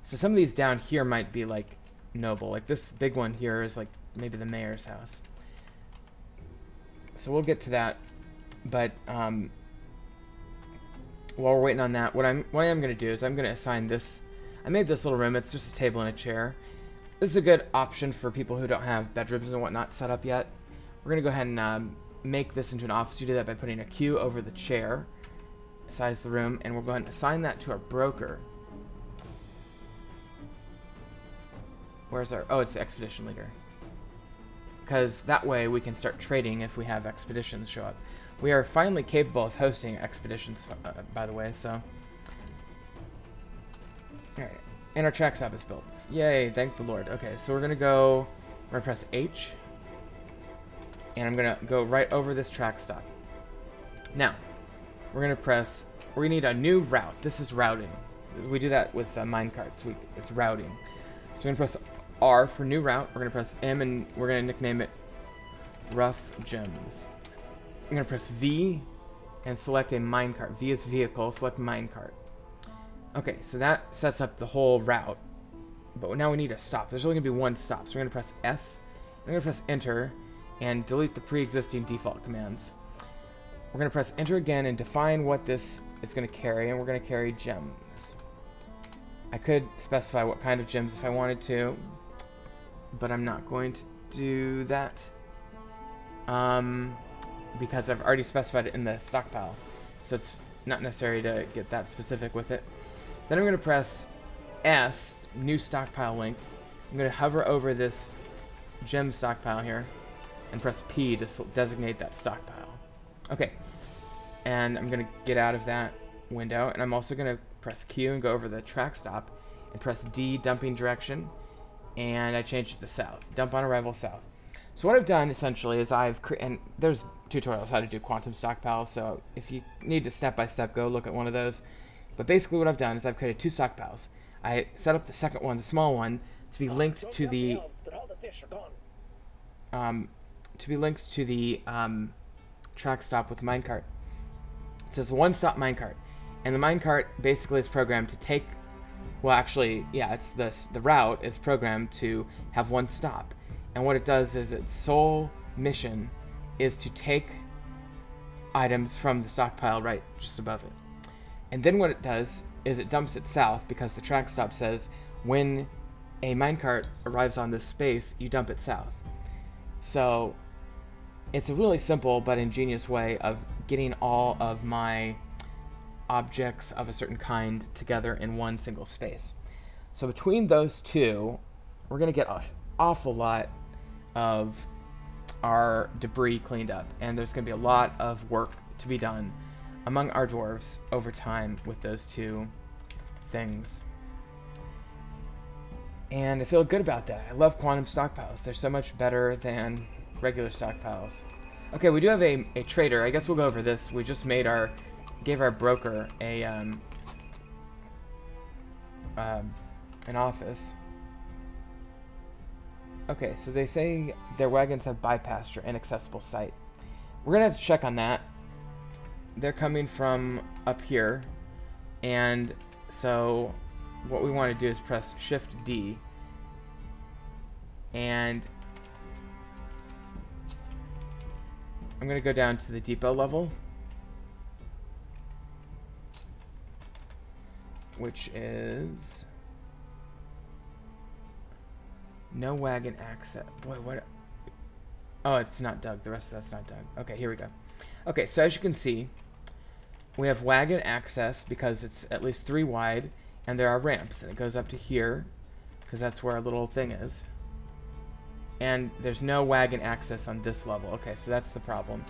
So some of these down here might be, like, noble. Like, this big one here is, like, maybe the mayor's house. So we'll get to that. But, while we're waiting on that, what I am going to do is I'm going to assign this. I made this little room. It's just a table and a chair. This is a good option for people who don't have bedrooms and whatnot set up yet. We're going to go ahead and make this into an office. You do that by putting a Q over the chair, size the room, and we'll go ahead and assign that to our broker. Where's our... Oh, it's the expedition leader. Because that way we can start trading if we have expeditions show up. We are finally capable of hosting expeditions, by the way, so Alright. And our track stop is built. Yay, thank the Lord. Okay, so we're gonna press H. And I'm gonna go right over this track stop. Now, we need a new route. This is routing. We do that with minecarts. It's routing. So we're gonna press R for new route. We're gonna press M and we're gonna nickname it Rough Gems. I'm gonna press V and select a minecart. V is vehicle, select minecart. Okay, so that sets up the whole route. But now we need a stop. There's only gonna be one stop. So we're gonna press S. I'm gonna press enter and delete the pre-existing default commands. We're gonna press enter again and define what this is gonna carry, and we're gonna carry gems. I could specify what kind of gems if I wanted to, but I'm not going to do that. Because I've already specified it in the stockpile, so it's not necessary to get that specific with it. Then I'm going to press S, new stockpile link. I'm going to hover over this gem stockpile here, and press P to designate that stockpile. Okay, and I'm going to get out of that window, and I'm also going to press Q and go over the track stop, and press D, dumping direction, and I changed it to south. Dump on arrival south. So what I've done essentially is and there's tutorials how to do quantum stockpiles, so if you need to step-by-step go look at one of those. But basically what I've done is I've created two stockpiles. I set up the second one, the small one, to be linked to the track stop with minecart. So it's a one-stop minecart, and the minecart basically is programmed to take. Well, actually, yeah, it's the route is programmed to have one stop. And what it does is its sole mission is to take items from the stockpile right just above it. And then what it does is it dumps it south because the track stop says when a minecart arrives on this space, you dump it south. So it's a really simple but ingenious way of getting all of my objects of a certain kind together in one single space. So between those two, we're going to get an awful lot of our debris cleaned up, and there's going to be a lot of work to be done among our dwarves over time with those two things. And I feel good about that. I love quantum stockpiles. They're so much better than regular stockpiles. Okay, we do have a trader. I guess we'll go over this. We just gave our broker an office. Okay, so they say their wagons have bypassed your inaccessible site. We're going to have to check on that. They're coming from up here, and so what we want to do is press Shift D, and I'm going to go down to the depot level, which is no wagon access. Boy, what? Oh, it's not dug. The rest of that's not dug. Okay, here we go. Okay, so as you can see, we have wagon access because it's at least 3 wide, and there are ramps, and it goes up to here because that's where our little thing is. And there's no wagon access on this level. Okay, so that's the problem.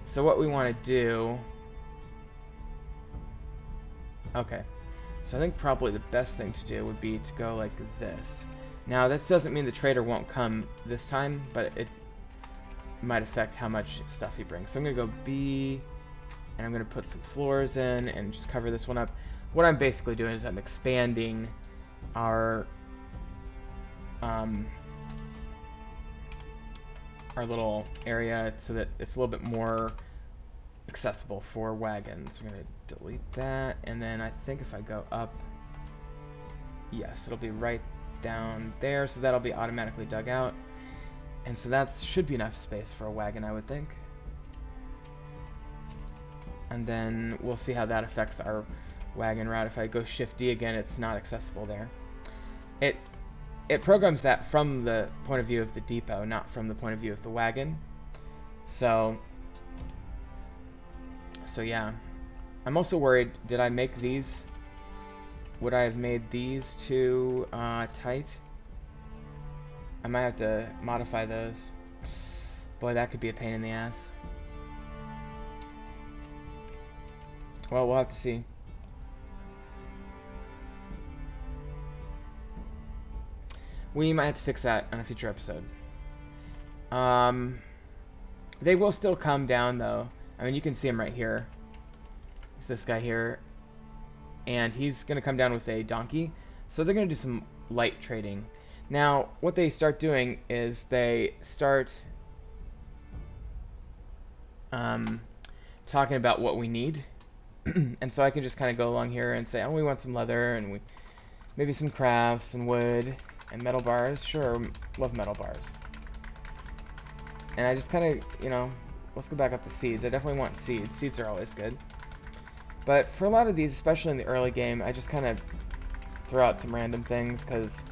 So what we want to do... Okay, so I think probably the best thing to do would be to go like this. Now, this doesn't mean the trader won't come this time, but it might affect how much stuff he brings. So I'm going to go B, and I'm going to put some floors in and just cover this one up. What I'm basically doing is I'm expanding our little area so that it's a little bit more accessible for wagons. I'm going to delete that, and then I think if I go up, yes, it'll be right down there, so that'll be automatically dug out, and so that should be enough space for a wagon, I would think. And then we'll see how that affects our wagon route. If I go Shift D again, it's not accessible there. It programs that from the point of view of the depot, not from the point of view of the wagon. So yeah. I'm also worried, did I make these? Would I have made these too tight? I might have to modify those. Boy, that could be a pain in the ass. Well, we'll have to see. We might have to fix that on a future episode. They will still come down, though. I mean, you can see him right here. It's this guy here. And he's going to come down with a donkey. So they're going to do some light trading. Now, what they start doing is they start talking about what we need. And so I can just kind of go along here and say, oh, we want some leather, and maybe some crafts and wood and metal bars. Sure, love metal bars. And I just kind of, you know, let's go back up to seeds. I definitely want seeds. Seeds are always good. But for a lot of these, especially in the early game, I just kind of throw out some random things because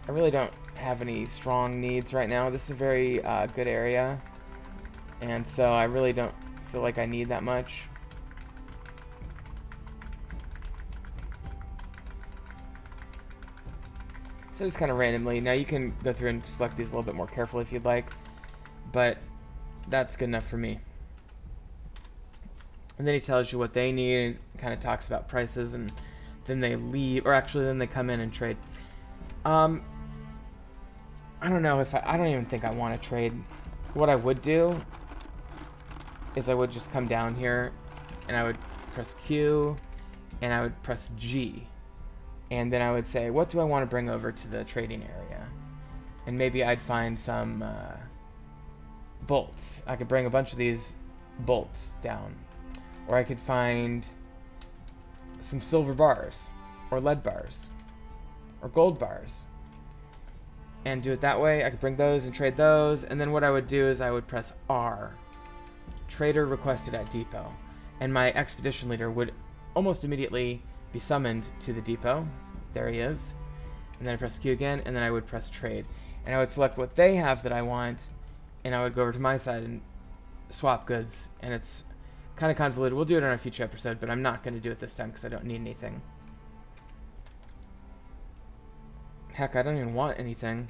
I really don't have any strong needs right now. This is a very good area, and so I really don't feel like I need that much. So just kind of randomly. Now you can go through and select these a little bit more carefully if you'd like, but that's good enough for me. And then he tells you what they need, and kind of talks about prices, and then they leave, or actually then they come in and trade. I don't know if I don't even think I want to trade. What I would do is I would just come down here, and I would press Q, and I would press G. And then I would say, what do I want to bring over to the trading area? And maybe I'd find some bolts. I could bring a bunch of these bolts down. Or I could find some silver bars, or lead bars, or gold bars. And do it that way. I could bring those and trade those. And then what I would do is I would press R. Trader requested at depot. And my expedition leader would almost immediately be summoned to the depot. There he is. And then I press Q again, and then I would press trade. And I would select what they have that I want, and I would go over to my side and swap goods. And it's kind of convoluted. We'll do it on a future episode, but I'm not going to do it this time because I don't need anything. Heck, I don't even want anything.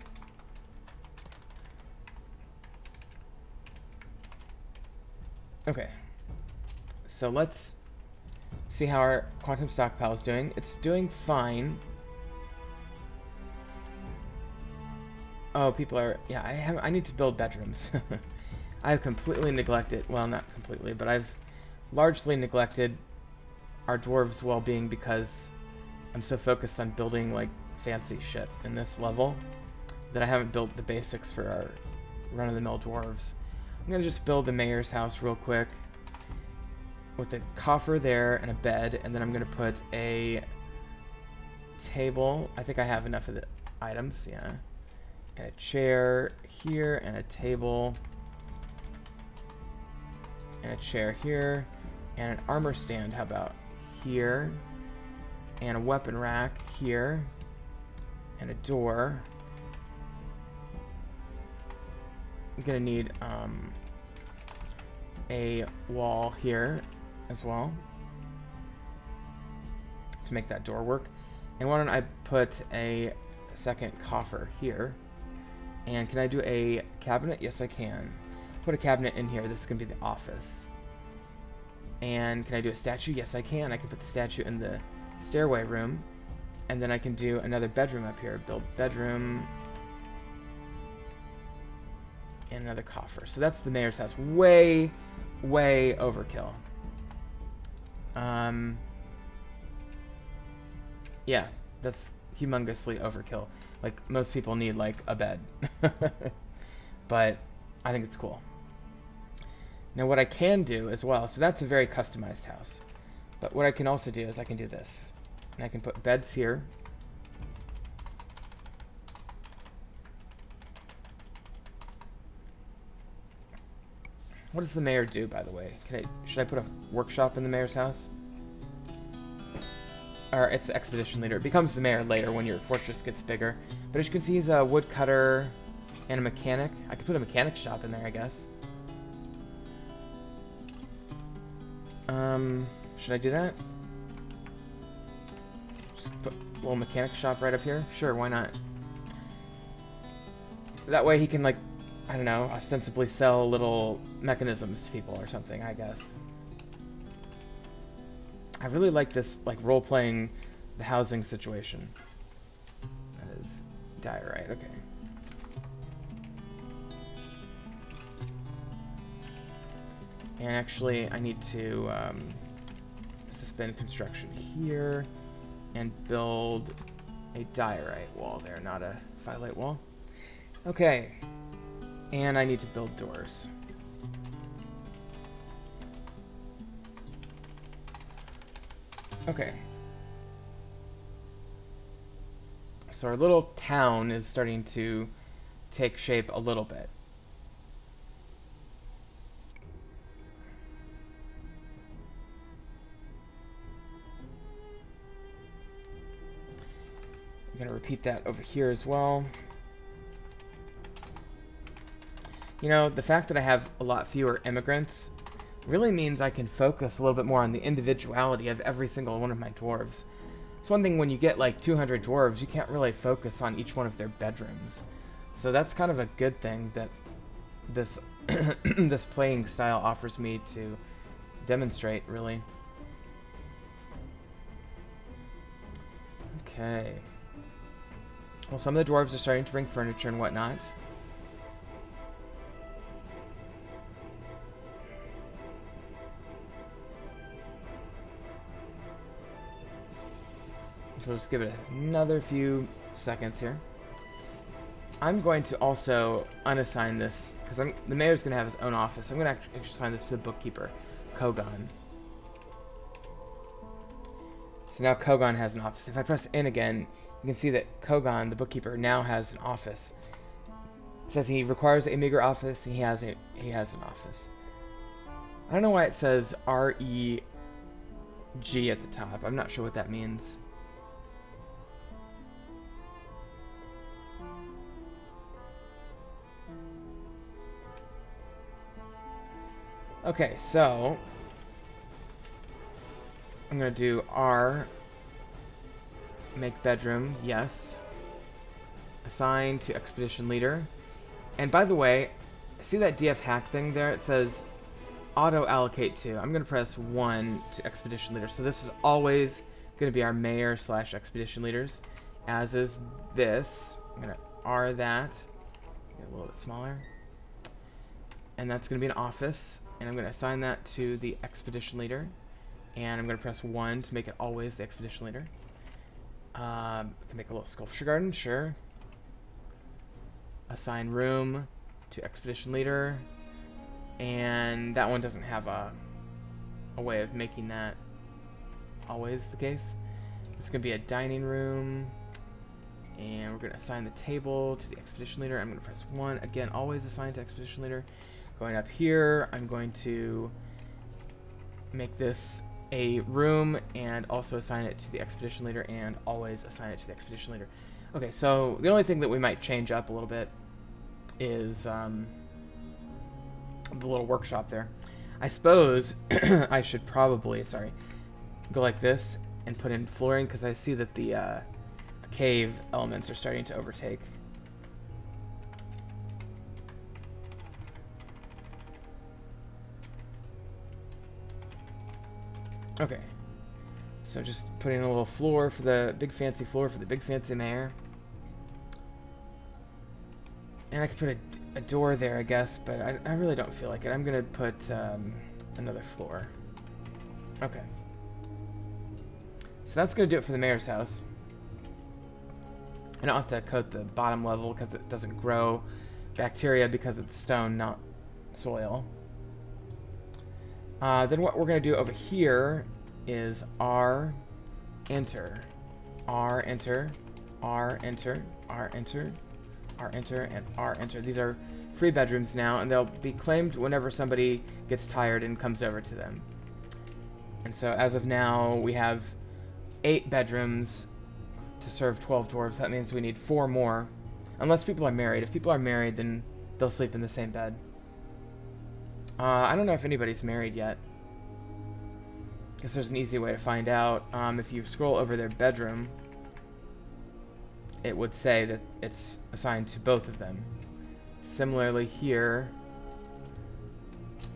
Okay. So let's see how our quantum stockpile is doing. It's doing fine. Oh, people are... Yeah, I need to build bedrooms. I've completely neglected... Well, not completely, but I've largely neglected our dwarves' well-being because I'm so focused on building, like, fancy shit in this level that I haven't built the basics for our run-of-the-mill dwarves. I'm gonna just build the mayor's house real quick with a coffer there and a bed, and then I'm gonna put a table. I think I have enough of the items, yeah. And a chair here, and a table, and a chair here, and an armor stand, how about here, and a weapon rack here, and a door. I'm gonna need a wall here as well to make that door work. And why don't I put a second coffer here? And can I do a cabinet? Yes, I can. Put a cabinet in here. This is gonna be the office. And can I do a statue? Yes, I can. I can put the statue in the stairway room, and then I can do another bedroom up here. Build bedroom and another coffer. So that's the mayor's house. Way overkill. Yeah, that's humongously overkill. Like, most people need, like, a bed. But I think it's cool. Now, what I can do as well, so that's a very customized house. But what I can also do is I can do this. And I can put beds here. What does the mayor do, by the way? Should I put a workshop in the mayor's house? Or it's the expedition leader. It becomes the mayor later when your fortress gets bigger. But as you can see, he's a woodcutter and a mechanic. I could put a mechanic shop in there, I guess. Should I do that? Just put a little mechanic shop right up here? Sure, why not? That way he can, like, I don't know, ostensibly sell little mechanisms to people or something, I guess. I really like this, like, role-playing the housing situation. That is diorite, okay. And actually, I need to suspend construction here and build a diorite wall there, not a phyllite wall. Okay, and I need to build doors. Okay. So our little town is starting to take shape a little bit. I'm going to repeat that over here as well. You know, the fact that I have a lot fewer immigrants really means I can focus a little bit more on the individuality of every single one of my dwarves. It's one thing when you get like 200 dwarves, you can't really focus on each one of their bedrooms. So that's kind of a good thing that this this playing style offers me to demonstrate, really. Okay. Well, some of the dwarves are starting to bring furniture and whatnot. So just give it another few seconds here. I'm going to also unassign this, because the mayor's going to have his own office. I'm going to actually assign this to the bookkeeper, Kogon. So now Kogon has an office. If I press N again, you can see that Kogon, the bookkeeper, now has an office. It says he requires a meager office, and he has an office. I don't know why it says REG at the top. I'm not sure what that means. Okay, so I'm gonna do R, make bedroom, yes. Assign to expedition leader. And by the way, see that DF hack thing there? It says auto allocate to. I'm gonna press 1 to expedition leader. So this is always gonna be our mayor / expedition leaders, as is this. I'm gonna R that, get a little bit smaller. And that's gonna be an office. And I'm going to assign that to the expedition leader, and I'm going to press 1 to make it always the expedition leader. I can make a little sculpture garden, sure. Assign room to expedition leader, and that one doesn't have a way of making that always the case. It's going to be a dining room, and we're going to assign the table to the expedition leader. I'm going to press 1, again, always assign to expedition leader. Going up here, I'm going to make this a room and also assign it to the expedition leader, and always assign it to the expedition leader. Okay, so the only thing that we might change up a little bit is the little workshop there. I suppose I should probably, go like this and put in flooring, because I see that the cave elements are starting to overtake. Okay, so just putting a little floor for the big fancy floor for the big fancy mayor. And I could put a door there, I guess, but I really don't feel like it. I'm going to put another floor. Okay. So that's going to do it for the mayor's house. I don't have to coat the bottom level because it doesn't grow bacteria because it's stone, not soil. Then what we're going to do over here is R, enter, R, enter, R, enter, R, enter, R, enter, and R, enter. These are free bedrooms now, and they'll be claimed whenever somebody gets tired and comes over to them. And so as of now, we have 8 bedrooms to serve 12 dwarves. That means we need 4 more, unless people are married. If people are married, then they'll sleep in the same bed. I don't know if anybody's married yet. Guess there's an easy way to find out. If you scroll over their bedroom, it would say that it's assigned to both of them. Similarly here,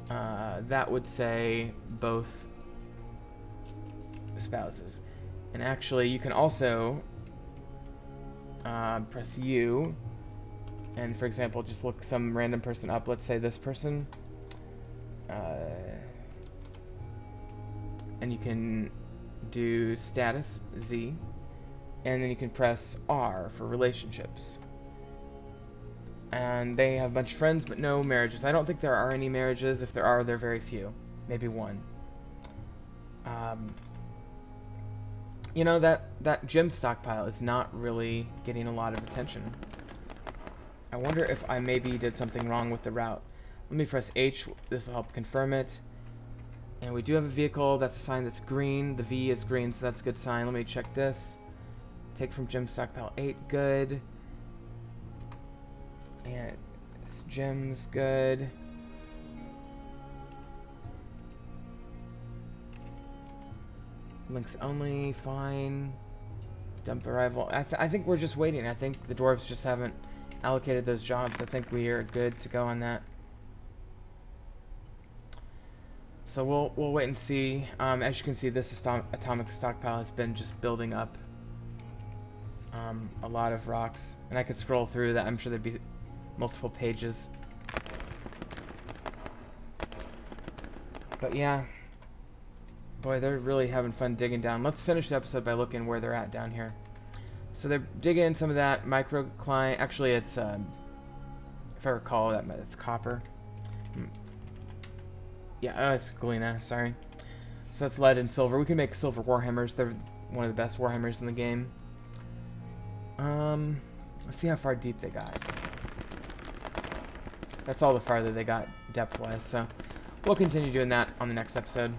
that would say both spouses. And actually, you can also press U, and for example, just look some random person up. Let's say this person. And you can do status, Z, and then you can press R for relationships. And they have a bunch of friends, but no marriages. I don't think there are any marriages. If there are, they're very few. Maybe one. You know, that gem stockpile is not really getting a lot of attention. I wonder if I maybe did something wrong with the route. Let me press H. This will help confirm it. And we do have a vehicle. That's a sign that's green. The V is green, so that's a good sign. Let me check this. Take from gem stockpile 8. Good. And it's gems. Good. Links only. Fine. Dump arrival. I think we're just waiting. I think the dwarves just haven't allocated those jobs. I think we are good to go on that. So we'll wait and see. As you can see, this atomic stockpile has been just building up a lot of rocks, and I could scroll through that. I'm sure there'd be multiple pages. But yeah, boy, they're really having fun digging down. Let's finish the episode by looking where they're at down here. So they're digging in some of that microcline. Actually, it's if I recall, that's copper. Yeah, it's galena, sorry. So that's lead and silver. We can make silver warhammers. They're one of the best warhammers in the game. Let's see how far deep they got. That's all the farther they got depth-wise, so we'll continue doing that on the next episode.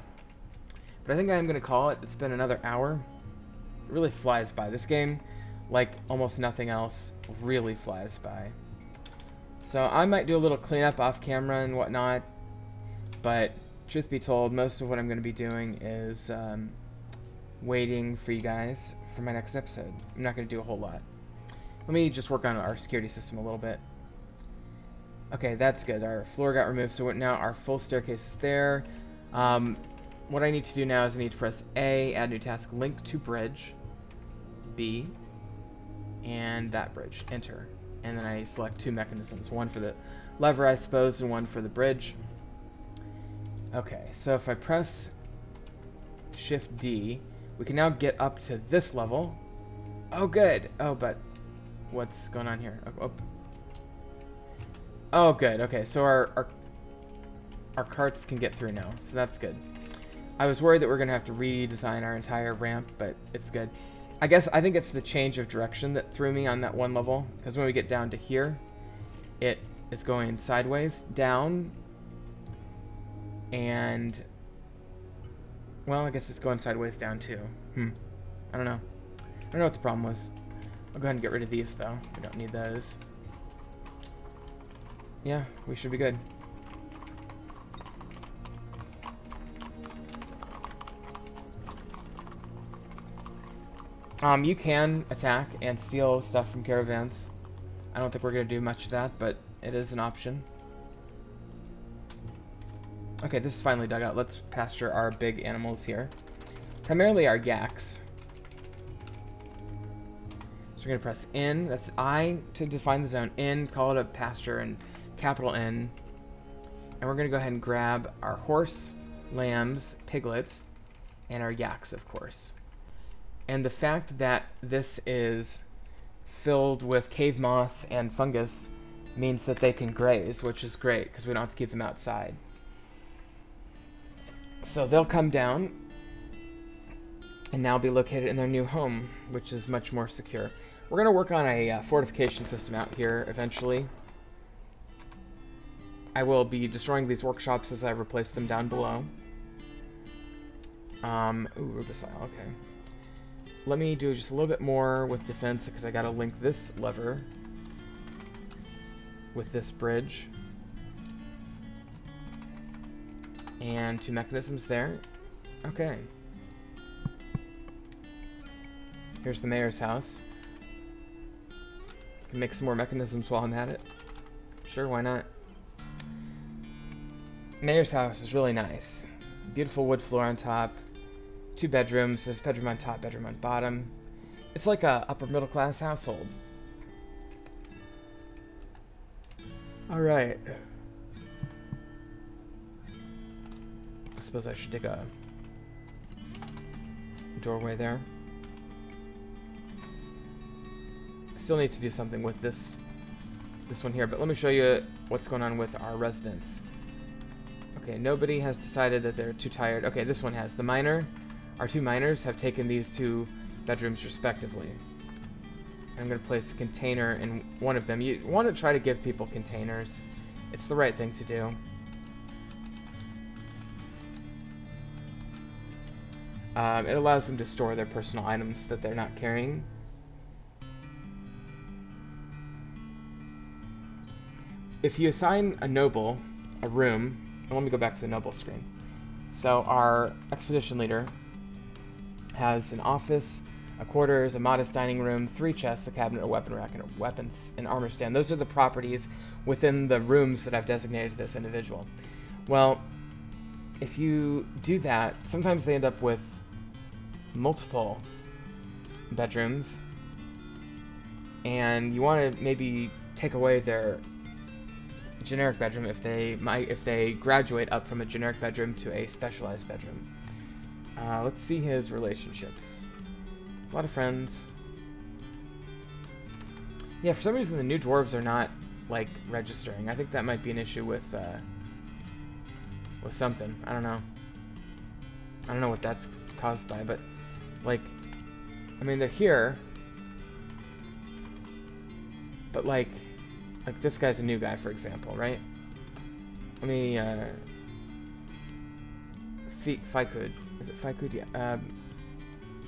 But I think I'm going to call it. It's been another hour. It really flies by. This game, like almost nothing else, really flies by. So I might do a little cleanup off camera and whatnot. But truth be told, most of what I'm going to be doing is waiting for you guys for my next episode. I'm not going to do a whole lot. Let me just work on our security system a little bit. Okay, that's good. Our floor got removed, so now our full staircase is there. What I need to do now is I need to press A, add new task, link to bridge, B, and that bridge, enter. And then I select two mechanisms, one for the lever, I suppose, and one for the bridge. Okay, so if I press Shift D, we can now get up to this level. Oh, good. Oh, but what's going on here? Oh, good. Okay, so our carts can get through now, so that's good. I was worried that we're gonna have to redesign our entire ramp, but it's good. I think it's the change of direction that threw me on that one level, because when we get down to here, it is going sideways, down, and well, I guess it's going sideways down too. I don't know. I don't know what the problem was. I'll go ahead and get rid of these though. We don't need those. Yeah, we should be good. You can attack and steal stuff from caravans. I don't think we're going to do much of that, but it is an option. Okay, this is finally dug out. Let's pasture our big animals here. Primarily our yaks. So we're going to press N. That's I to define the zone. N, call it a pasture, and capital N. And we're going to go ahead and grab our horse, lambs, piglets, and our yaks, of course. And the fact that this is filled with cave moss and fungus means that they can graze, which is great because we don't have to keep them outside. So they'll come down and now be located in their new home, which is much more secure. We're going to work on a fortification system out here eventually. I will be destroying these workshops as I replace them down below. Ooh, Rubicile, okay. Let me do just a little bit more with defense because I gotta link this lever with this bridge. And two mechanisms there. Okay. Here's the mayor's house. Can make some more mechanisms while I'm at it. Sure, why not? Mayor's house is really nice. Beautiful wood floor on top. 2 bedrooms. There's a bedroom on top, bedroom on bottom. It's like a upper middle class household. Alright. I suppose I should dig a doorway there. I still need to do something with this one here, but let me show you what's going on with our residents. Okay, nobody has decided that they're too tired. Okay, this one has. Our two miners have taken these two bedrooms respectively. I'm going to place a container in one of them. You want to try to give people containers. It's the right thing to do. It allows them to store their personal items that they're not carrying. If you assign a noble a room, and let me go back to the noble screen. So our expedition leader has an office, a quarters, a modest dining room, 3 chests, a cabinet, a weapon rack, and a weapons and armor stand. Those are the properties within the rooms that I've designated to this individual. Well, if you do that, sometimes they end up with multiple bedrooms, and you want to maybe take away their generic bedroom if they graduate up from a generic bedroom to a specialized bedroom. Let's see his relationships. A lot of friends. Yeah, for some reason the new dwarves are not like registering. I think that might be an issue with something. I don't know. I don't know what that's caused by, but like, I mean, they're here, but like this guy's a new guy, for example, right? Let me Fikud. Is it Fikud? Yeah.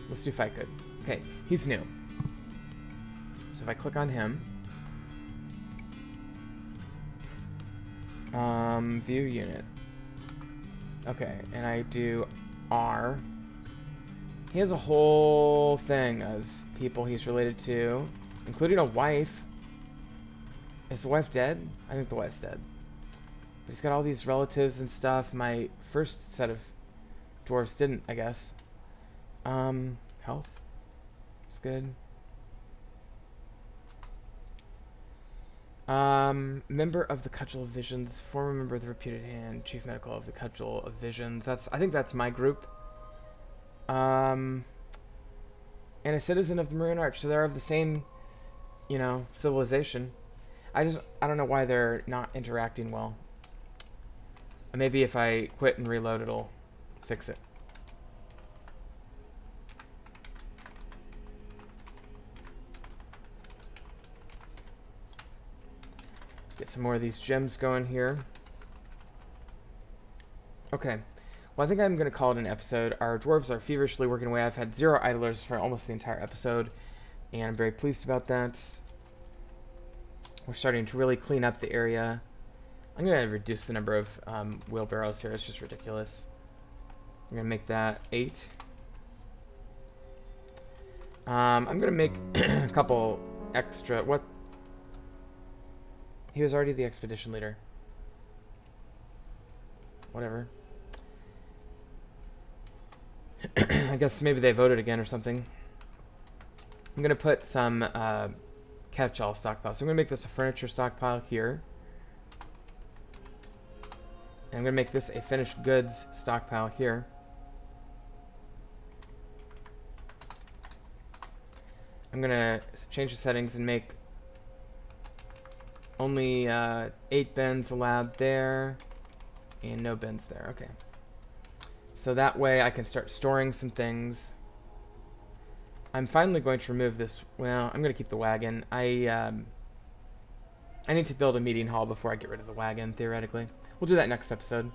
Let's do Fikud. Okay, he's new. So if I click on him, view unit. Okay, and I do R. He has a whole thing of people he's related to, including a wife. Is the wife dead? I think the wife's dead. But he's got all these relatives and stuff. My first set of dwarves didn't, I guess. Health. It's good. Member of the Cudgel of Visions, former member of the Reputed Hand, chief medical of the Cudgel of Visions. I think that's my group. And a citizen of the Maroon Arch, so they're of the same, you know, civilization. I don't know why they're not interacting well. Maybe if I quit and reload, it'll fix it. Get some more of these gems going here. Okay. Well, I think I'm going to call it an episode. Our dwarves are feverishly working away. I've had 0 idlers for almost the entire episode, and I'm very pleased about that. We're starting to really clean up the area. I'm going to reduce the number of wheelbarrows here. It's just ridiculous. I'm going to make that 8. I'm going to make a couple extra... What? He was already the expedition leader. Whatever. I guess maybe they voted again or something. I'm going to put some catch-all stockpile. So I'm going to make this a furniture stockpile here. And I'm going to make this a finished goods stockpile here. I'm going to change the settings and make only 8 bins allowed there and no bins there. Okay. So that way I can start storing some things. I'm finally going to remove this. Well, I'm going to keep the wagon. I need to build a meeting hall before I get rid of the wagon, theoretically. We'll do that next episode.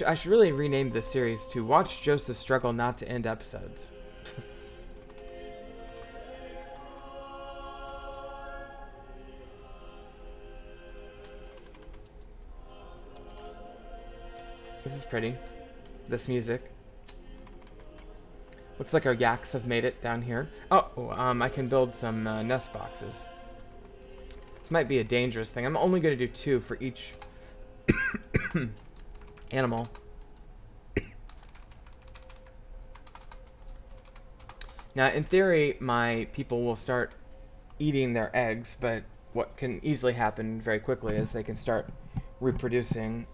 I should really rename this series to Watch Josyph Struggle Not to End Episodes. This is pretty. This music. Looks like our yaks have made it down here. Oh, I can build some nest boxes. This might be a dangerous thing. I'm only going to do 2 for each animal. Now, in theory, my people will start eating their eggs, but what can easily happen very quickly is they can start reproducing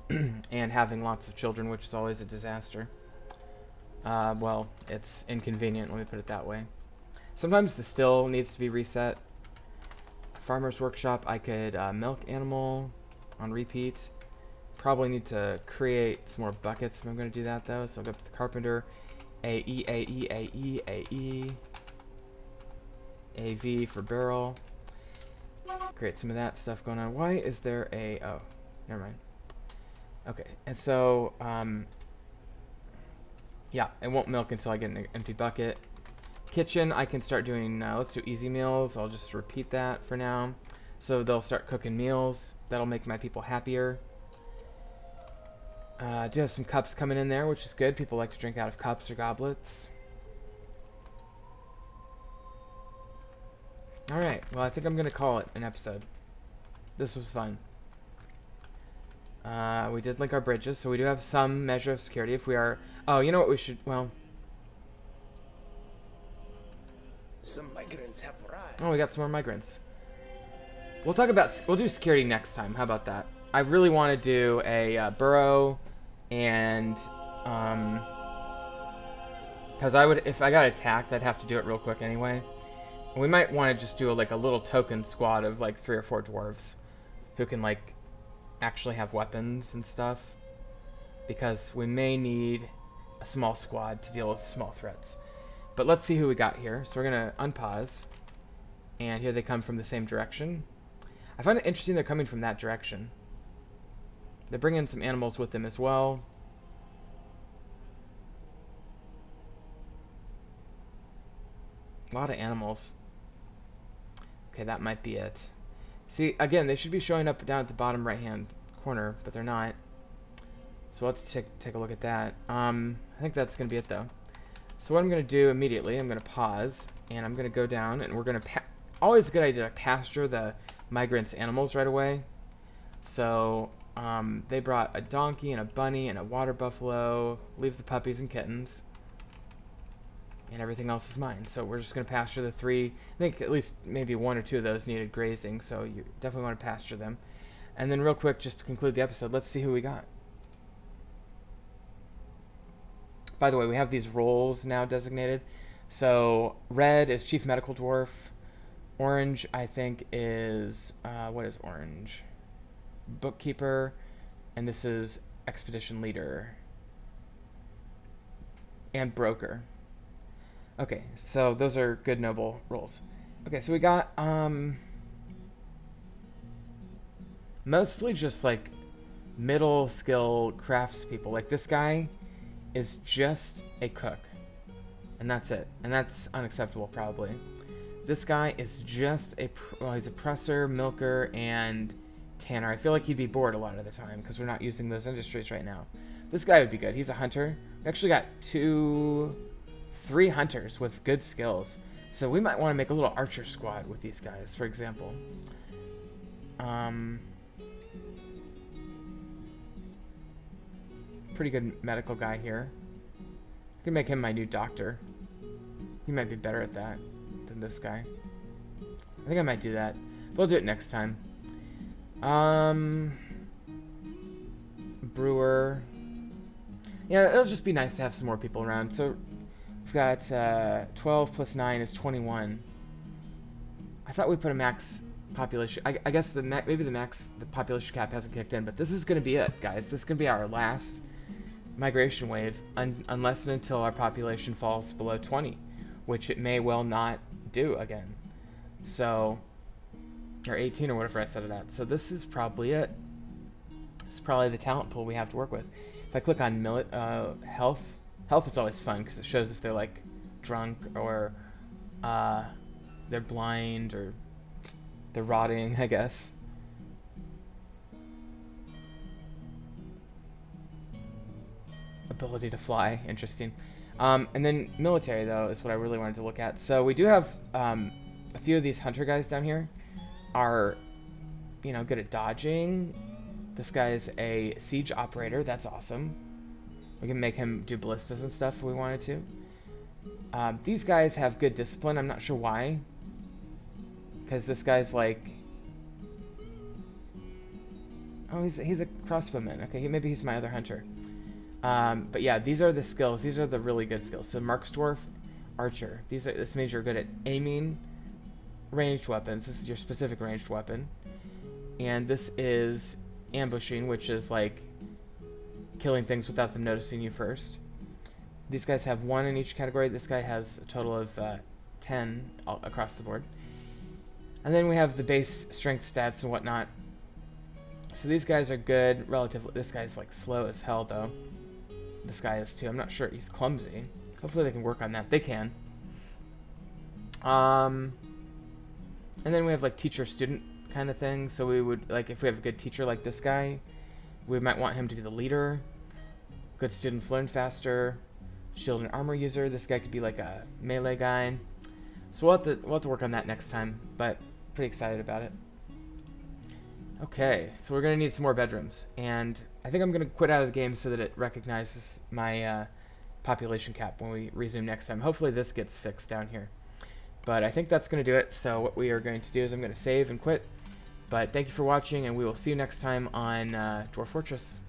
and having lots of children, which is always a disaster. Well, it's inconvenient, let me put it that way. Sometimes the still needs to be reset. Farmer's Workshop, I could milk animal on repeat. Probably need to create some more buckets if I'm going to do that, though. So I'll go up to the carpenter. AE, AE, AE, AE. AV for barrel. Create some of that stuff going on. Why is there a... Oh, never mind. Okay, and so... yeah, it won't milk until I get an empty bucket. Kitchen, I can start doing... let's do easy meals. I'll just repeat that for now. So they'll start cooking meals. That'll make my people happier. I do have some cups coming in there, which is good. People like to drink out of cups or goblets. Alright, well, I think I'm going to call it an episode. This was fun. We did link our bridges, so we do have some measure of security if we are... Oh, you know what we should... Well... Some migrants have arrived. Oh, we got some more migrants. We'll talk about... We'll do security next time. How about that? I really want to do a burrow and... because I would... If I got attacked, I'd have to do it real quick anyway. We might want to just do like a little token squad of like 3 or 4 dwarves who can like actually have weapons and stuff, because we may need a small squad to deal with small threats. But let's see who we got here. So we're gonna unpause, and here they come from the same direction. I find it interesting they're coming from that direction. They bring in some animals with them as well. A lot of animals. Okay, that might be it. See, again, they should be showing up down at the bottom right-hand corner, but they're not. So let's take a look at that. I think that's going to be it, though. So what I'm going to do immediately, I'm going to pause, and I'm going to go down, and we're going to... Always a good idea to pasture the migrants' animals right away. So they brought a donkey and a bunny and a water buffalo. Leave the puppies and kittens. And everything else is mine. So we're just going to pasture the 3. I think at least maybe 1 or 2 of those needed grazing, so you definitely want to pasture them. And then real quick, just to conclude the episode, let's see who we got. By the way, we have these roles now designated. So red is Chief Medical Dwarf. Orange, I think, is... what is orange? Bookkeeper. And this is Expedition Leader. And Broker. Okay, so those are good noble roles. Okay, so we got mostly just like middle skill craftspeople. Like this guy is just a cook, and that's it. And that's unacceptable probably. This guy is just a well, he's a presser, milker, and tanner. I feel like he'd be bored a lot of the time because we're not using those industries right now. This guy would be good. He's a hunter. We actually got 3 hunters with good skills, so we might want to make a little archer squad with these guys, for example. Pretty good medical guy here. I can make him my new doctor. He might be better at that than this guy. I think I might do that, but we'll do it next time. Brewer. Yeah, it'll just be nice to have some more people around. So we've got 12 plus 9 is 21. I thought we put a max population. I guess maybe the population cap hasn't kicked in, but this is going to be it, guys. This is going to be our last migration wave, unless and until our population falls below 20, which it may well not do again. So, or 18 or whatever I set it at. So this is probably it. This is probably the talent pool we have to work with. If I click on health. Health is always fun because it shows if they're like drunk or they're blind or they're rotting, I guess. Ability to fly, interesting. And then military, though, is what I really wanted to look at. So we do have a few of these hunter guys down here are, you know, good at dodging. This guy's a siege operator. That's awesome. We can make him do ballistas and stuff if we wanted to. These guys have good discipline. I'm not sure why. Because this guy's like Oh, he's a crossbowman. Okay, maybe he's my other hunter. But yeah, these are the skills. These are the really good skills. So Mark's Dwarf, Archer. This means you're good at aiming, ranged weapons. This is your specific ranged weapon. And this is ambushing, which is like killing things without them noticing you first. These guys have 1 in each category. This guy has a total of 10 across the board. And then we have the base strength stats and whatnot. So these guys are good relatively. This guy's like slow as hell though. This guy is too. I'm not sure. He's clumsy. Hopefully they can work on that. They can. And then we have like teacher-student kind of thing. So we would, like, if we have a good teacher like this guy, we might want him to be the leader. Good students learn faster. Shield and armor user. This guy could be like a melee guy. So we'll have to work on that next time. But pretty excited about it. Okay, so we're gonna need some more bedrooms, and I think I'm gonna quit out of the game so that it recognizes my population cap when we resume next time. Hopefully this gets fixed down here. But I think that's gonna do it. So what we are going to do is I'm gonna save and quit. But thank you for watching, and we will see you next time on Dwarf Fortress.